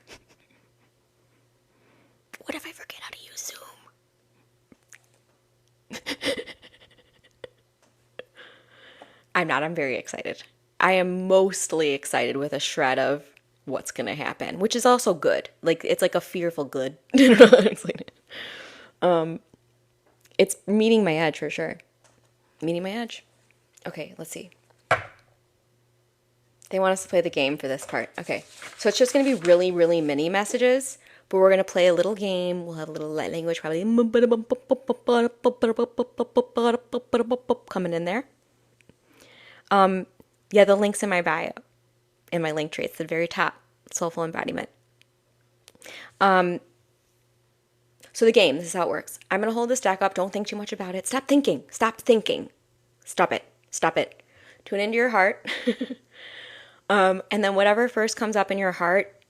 What if I forget how to use Zoom? I'm not. I'm very excited. I am mostly excited with a shred of what's going to happen, which is also good. Like, it's like a fearful good. I don't know how to explain it. It's meeting my edge for sure. Meeting my edge. Okay, let's see. They want us to play the game for this part. Okay, so it's just going to be really, really mini messages, but we're going to play a little game. We'll have a little light language probably coming in there. Yeah, the link's in my bio, in my link tree. It's the very top, Soulful Embodiment. So the game, this is how it works. I'm going to hold this deck up. Don't think too much about it. Stop thinking. Stop thinking. Stop it. Stop it. Tune into your heart. And then whatever first comes up in your heart,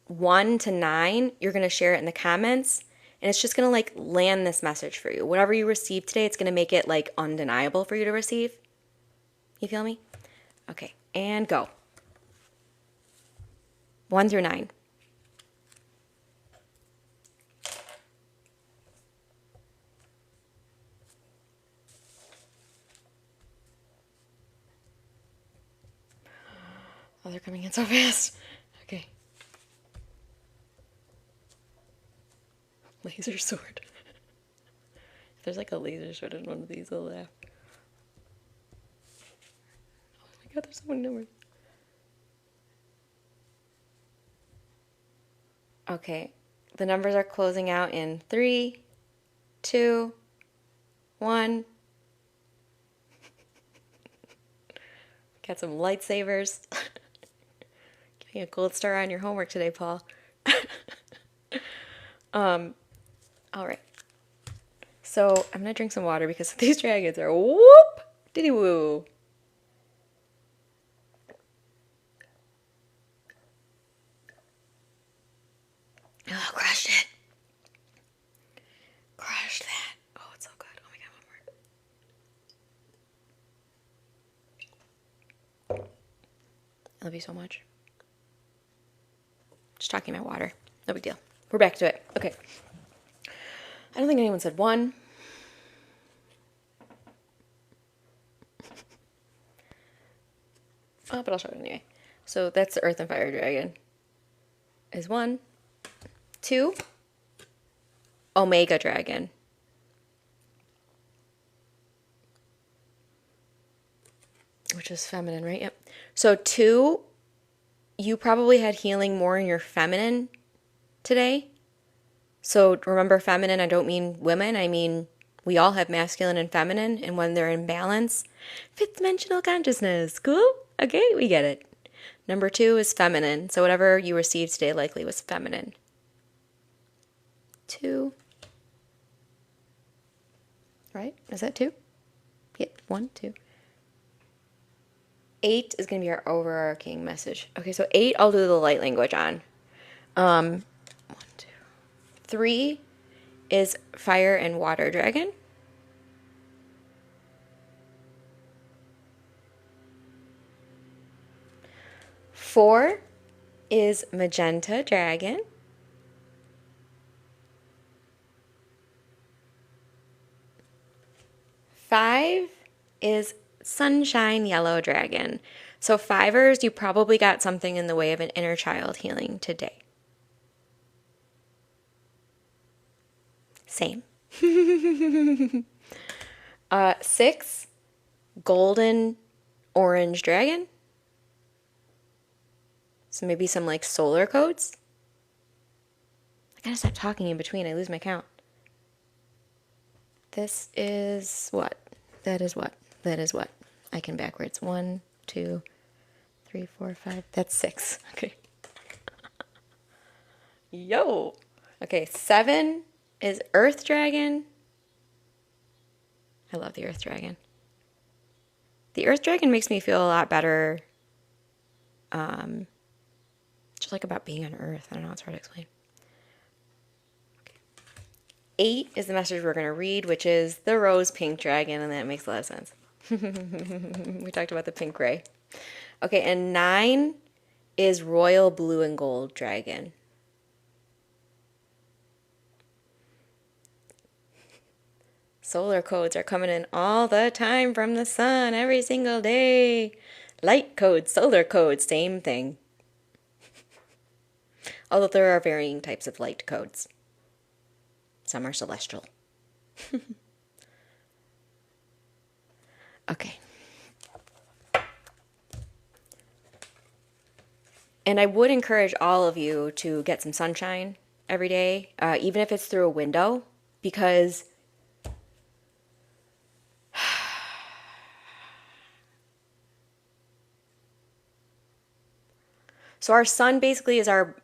1 to 9, you're going to share it in the comments. And it's just going to like land this message for you. Whatever you receive today, it's going to make it like undeniable for you to receive. You feel me? Okay. And go. 1 through 9. Oh, they're coming in so fast. Okay. Laser sword. If there's like a laser sword in one of these, I'll laugh. Oh my god, there's so many numbers. Okay. The numbers are closing out in 3, 2, 1. Got some lightsabers. Getting a gold star on your homework today, Paul. All right. So I'm gonna drink some water because these dragons are whoop diddy woo. Oh, crushed it. Crushed that. Oh, it's so good. Oh my god, one more. I love you so much. Just talking about water. No big deal. We're back to it. Okay. I don't think anyone said 1. but I'll show it anyway. So that's the Earth and Fire Dragon. Is 1, 2, Omega Dragon. Which is feminine, right? Yep. So 2, you probably had healing more in your feminine today. So remember, feminine, I don't mean women. I mean, we all have masculine and feminine. And when they're in balance, fifth dimensional consciousness. Cool? Okay, we get it. Number 2 is feminine. So whatever you received today likely was feminine. 2. Right? Is that 2? Yep. 1, 2. 8 is going to be our overarching message. Okay, so 8, I'll do the light language on. 1, 2. 3 is Fire and Water Dragon. 4 is Magenta Dragon. 5 is Sunshine Yellow Dragon. So 5ers, you probably got something in the way of an inner child healing today. Same. 6, Golden Orange Dragon. So maybe some like solar codes. I gotta stop talking in between. I lose my count. This is what? That is what? That is what? I can backwards. 1, 2, 3, 4, 5. That's 6. Okay. Yo. Okay, 7 is Earth Dragon. I love the Earth Dragon. The Earth Dragon makes me feel a lot better. Just like about being on Earth. I don't know, it's hard to explain. Okay. 8 is the message we're going to read, which is the Rose Pink Dragon, and that makes a lot of sense. We talked about the pink gray. Okay, and 9 is Royal Blue and Gold Dragon. Solar codes are coming in all the time from the sun every single day. Light codes, solar codes, same thing. Although there are varying types of light codes. Some are celestial. Okay. And I would encourage all of you to get some sunshine every day, even if it's through a window, because so our sun basically is our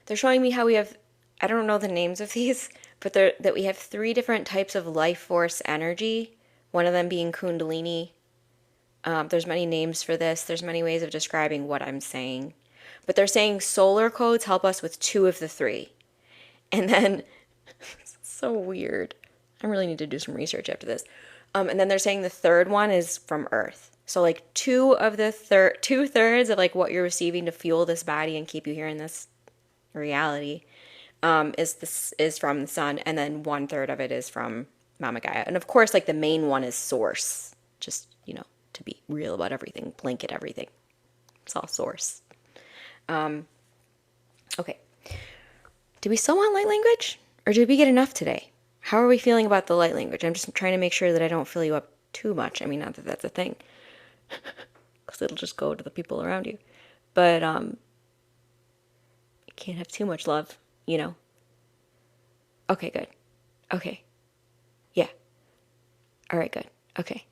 they're showing me how we have, I don't know the names of these, but that we have 3 different types of life force energy, one of them being Kundalini. There's many names for this. There's many ways of describing what I'm saying. But they're saying solar codes help us with 2 of the 3. And then, it's so weird. I really need to do some research after this. And then they're saying the 3rd one is from Earth. So like 2 of the 2/3 of like what you're receiving to fuel this body and keep you here in this reality is from the sun, and then 1/3 of it is from Mama Gaia. And of course, like the main one is source. Just, to be real about everything, blanket everything. It's all source. Okay. Do we still want light language? Or did we get enough today? How are we feeling about the light language? I'm just trying to make sure that I don't fill you up too much. I mean, not that that's a thing. Because it'll just go to the people around you. But, you can't have too much love, Okay, good. Okay. Yeah. All right, good. Okay.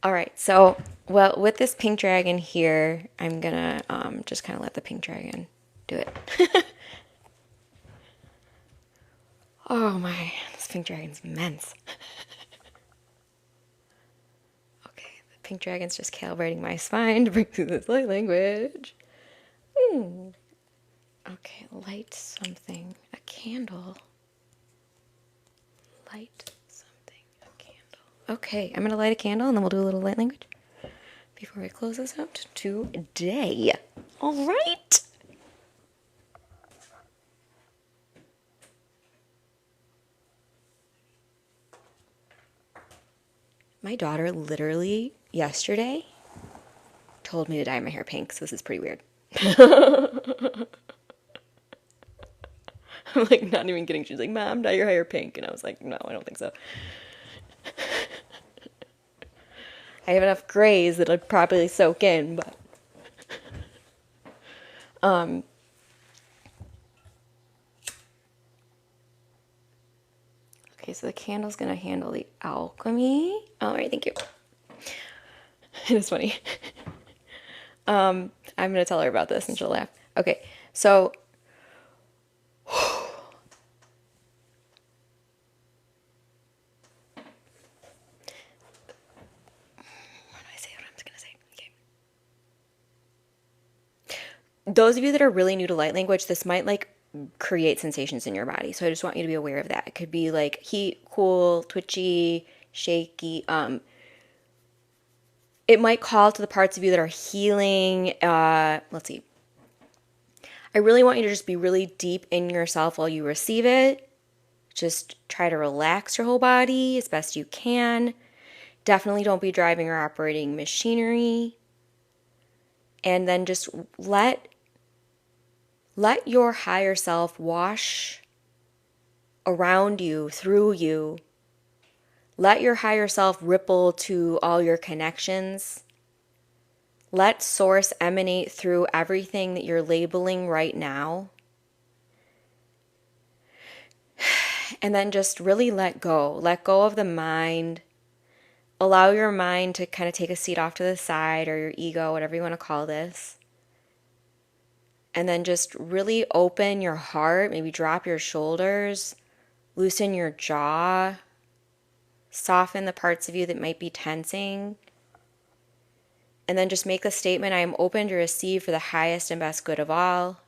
All right, so, well, with this pink dragon here, I'm gonna just kind of let the pink dragon do it. Oh my, this pink dragon's immense. Okay, the pink dragon's just calibrating my spine to bring through this light language. Okay, light something, a candle. Light something, a candle. Okay, I'm gonna light a candle and then we'll do a little light language before we close this out today. All right. My daughter literally yesterday told me to dye my hair pink, so this is pretty weird. I'm like, not even kidding. She's like, Mom, dye your hair pink. And I was like, no, I don't think so. I have enough grays that I'd probably soak in, but okay, so the candle's gonna handle the alchemy. All right, thank you. It is funny. I'm gonna tell her about this and she'll laugh. Okay, so those of you that are really new to light language, this might like create sensations in your body. So I just want you to be aware of that. It could be like heat, cool, twitchy, shaky. It might call to the parts of you that are healing. Let's see. I really want you to just be really deep in yourself while you receive it. Just try to relax your whole body as best you can. Definitely don't be driving or operating machinery. And then just let your higher self wash around you, through you. Let your higher self ripple to all your connections. Let source emanate through everything that you're labeling right now. And then just really let go. Let go of the mind. Allow your mind to kind of take a seat off to the side, or your ego, whatever you want to call this. And then just really open your heart, maybe drop your shoulders, loosen your jaw, soften the parts of you that might be tensing. And then just make the statement, I am open to receive for the highest and best good of all.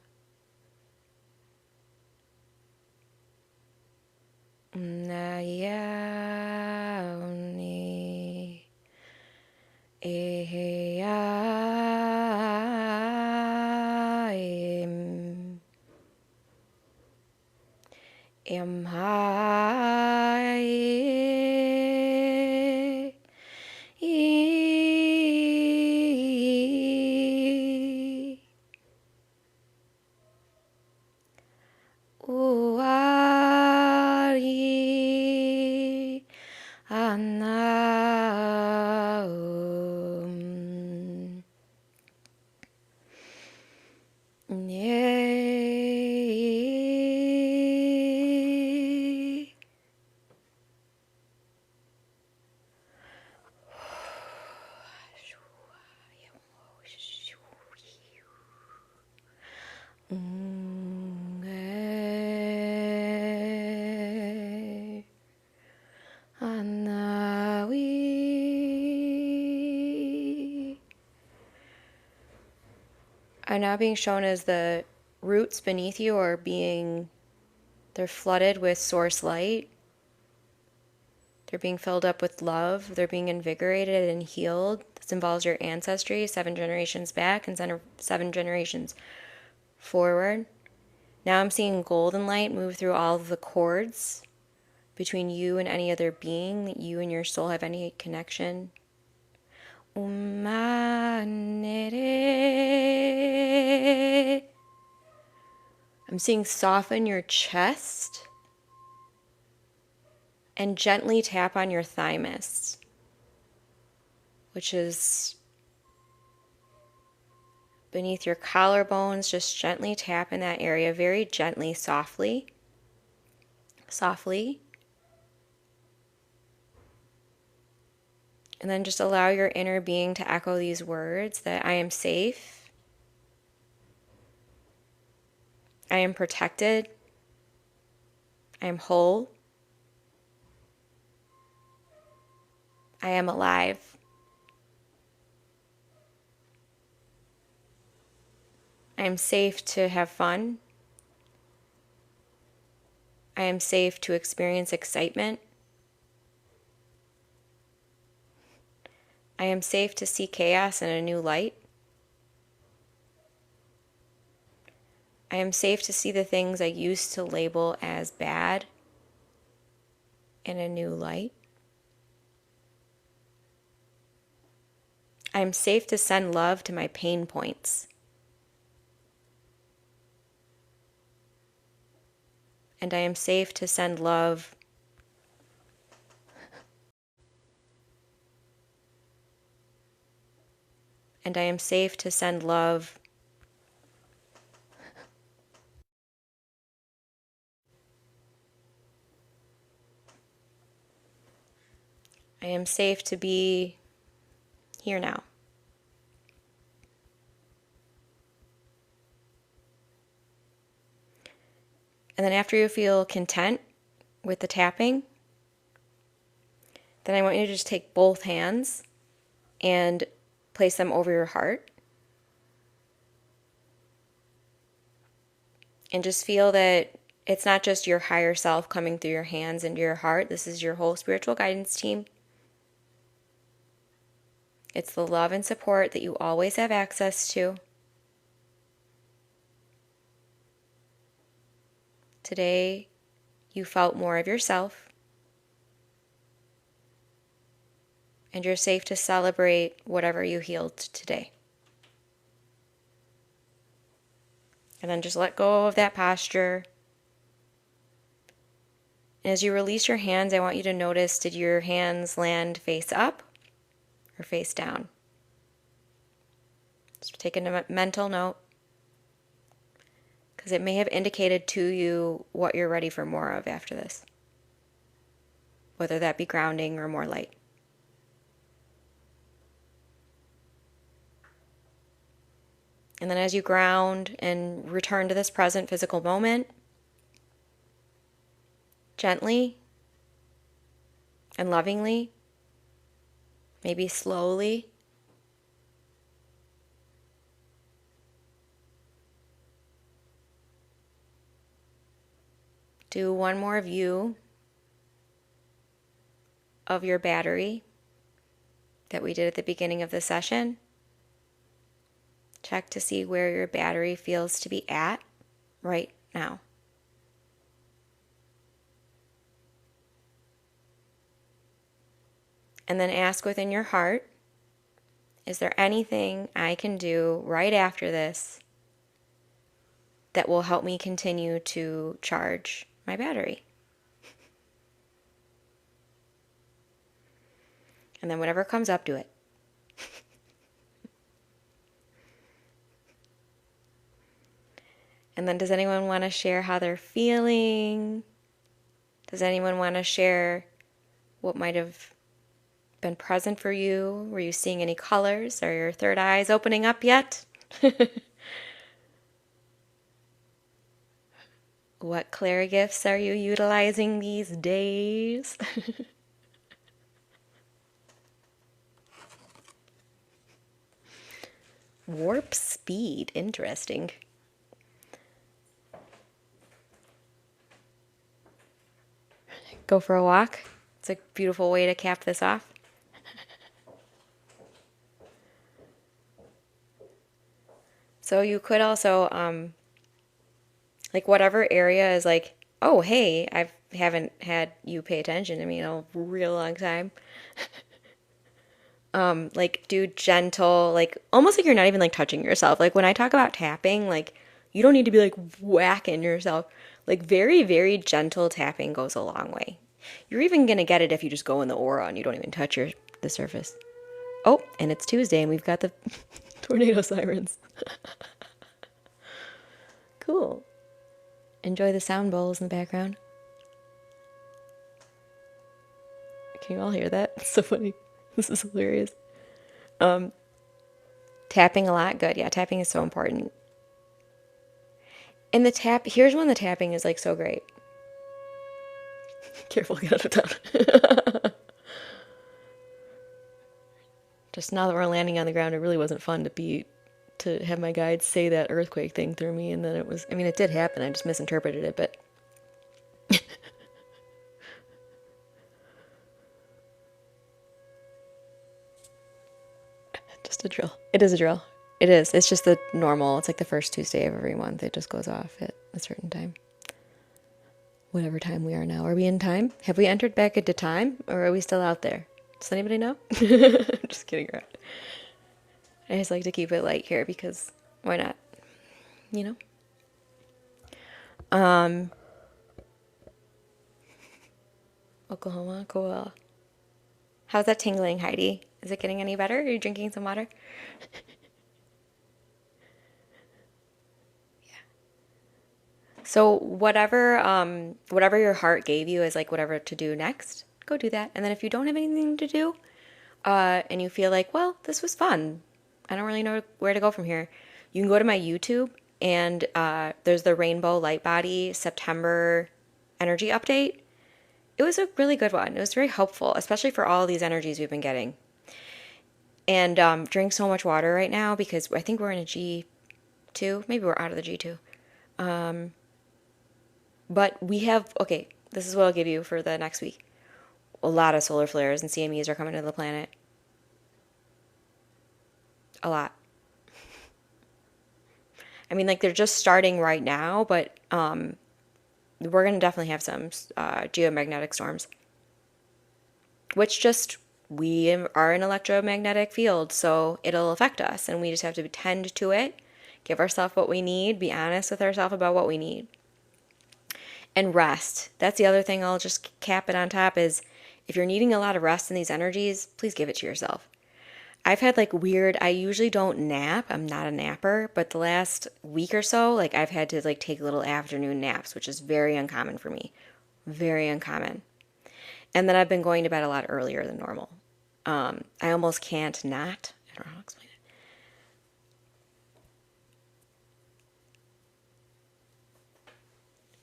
Are now being shown as the roots beneath you are they're flooded with source light. They're being filled up with love. They're being invigorated and healed. This involves your ancestry, 7 generations back and 7 generations forward. Now I'm seeing golden light move through all of the cords between you and any other being that you and your soul have any connection. I'm seeing soften your chest and gently tap on your thymus, which is beneath your collarbones. Just gently tap in that area, very gently, softly. And then just allow your inner being to echo these words that I am safe, I am protected, I am whole, I am alive. I am safe to have fun. I am safe to experience excitement. I am safe to see chaos in a new light. I am safe to see the things I used to label as bad in a new light. I am safe to send love to my pain points. And I am safe to send love and I am safe to send love I am safe to be here now. And then after you feel content with the tapping, then I want you to just take both hands and place them over your heart. And just feel that it's not just your higher self coming through your hands into your heart. This is your whole spiritual guidance team. It's the love and support that you always have access to. Today, you felt more of yourself. And you're safe to celebrate whatever you healed today. And then just let go of that posture. And as you release your hands, I want you to notice, did your hands land face up or face down? Just take a mental note, because it may have indicated to you what you're ready for more of after this, whether that be grounding or more light. And then as you ground and return to this present physical moment, gently and lovingly, maybe slowly, do one more view of your battery that we did at the beginning of the session. Check to see where your battery feels to be at right now. And then ask within your heart, is there anything I can do right after this that will help me continue to charge my battery? And then whatever comes up, do it. And then does anyone want to share how they're feeling? Does anyone want to share what might have been present for you? Were you seeing any colors? Are your third eyes opening up yet? What clair gifts are you utilizing these days? Warp speed, interesting. Go for a walk. It's a beautiful way to cap this off. So you could also, like whatever area is like, oh, hey, I haven't had you pay attention to me in a real long time. Like do gentle, like almost like you're not even like touching yourself. Like when I talk about tapping, like you don't need to be like whacking yourself. Like very, very gentle tapping goes a long way. You're even gonna get it if you just go in the aura and you don't even touch the surface. Oh, and it's Tuesday and we've got the tornado sirens. Cool. Enjoy the sound bowls in the background. Can you all hear that? It's so funny. This is hilarious. Tapping a lot, good. Yeah, tapping is so important. And here's when the tapping is like so great. Careful, get out of town. Just now that we're landing on the ground, it really wasn't fun to have my guides say that earthquake thing through me, and then it did happen, I just misinterpreted it, but just a drill. It is a drill. It is. It's just the normal. It's like the first Tuesday of every month. It just goes off at a certain time. Whatever time we are now. Are we in time? Have we entered back into time? Or are we still out there? Does anybody know? Just kidding around. I just like to keep it light here because why not? You know? Oklahoma, cool. How's that tingling, Heidi? Is it getting any better? Are you drinking some water? So whatever your heart gave you is like whatever to do next, go do that. And then if you don't have anything to do, and you feel like, well, this was fun, I don't really know where to go from here, you can go to my YouTube and there's the Rainbow Light Body September energy update. It was a really good one. It was very helpful, especially for all these energies we've been getting. And drink so much water right now because I think we're in a G2. Maybe we're out of the G2. But we have, okay, this is what I'll give you for the next week. A lot of solar flares and CMEs are coming to the planet. A lot. I mean, like, they're just starting right now, but we're going to definitely have some geomagnetic storms. Which just, we are an electromagnetic field, so it'll affect us, and we just have to tend to it, give ourselves what we need, be honest with ourselves about what we need. And rest. That's the other thing I'll just cap it on top is if you're needing a lot of rest in these energies, please give it to yourself. I've had like weird, I usually don't nap. I'm not a napper, but the last week or so, like I've had to like take little afternoon naps, which is very uncommon for me. Very uncommon. And then I've been going to bed a lot earlier than normal. I almost can't not. I don't know how to explain it.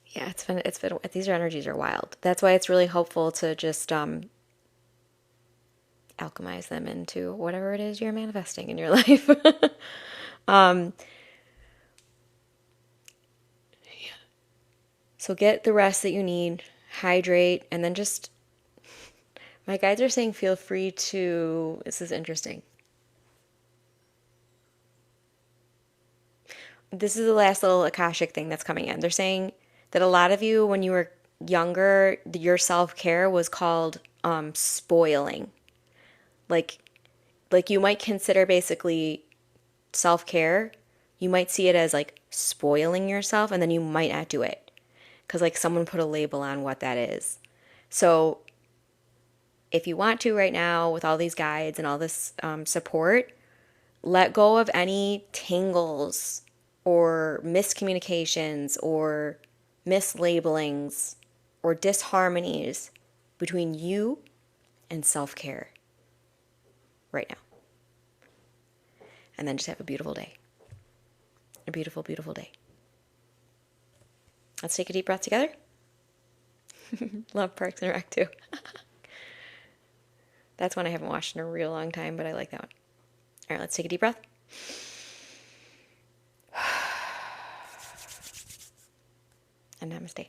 Yeah, these energies are wild. That's why it's really helpful to just alchemize them into whatever it is you're manifesting in your life. So get the rest that you need, hydrate, and then just, my guides are saying feel free to, this is interesting. This is the last little Akashic thing that's coming in. They're saying that a lot of you, when you were younger, your self-care was called spoiling. Like, like you might consider basically self-care, you might see it as like spoiling yourself, and then you might not do it because like someone put a label on what that is. So if you want to right now with all these guides and all this support, let go of any tangles or miscommunications or mislabelings or disharmonies between you and self-care right now. And then just have a beautiful day. A beautiful, beautiful day. Let's take a deep breath together. Love Parks and Rec too. That's one I haven't watched in a real long time, but I like that one. All right, let's take a deep breath. And namaste.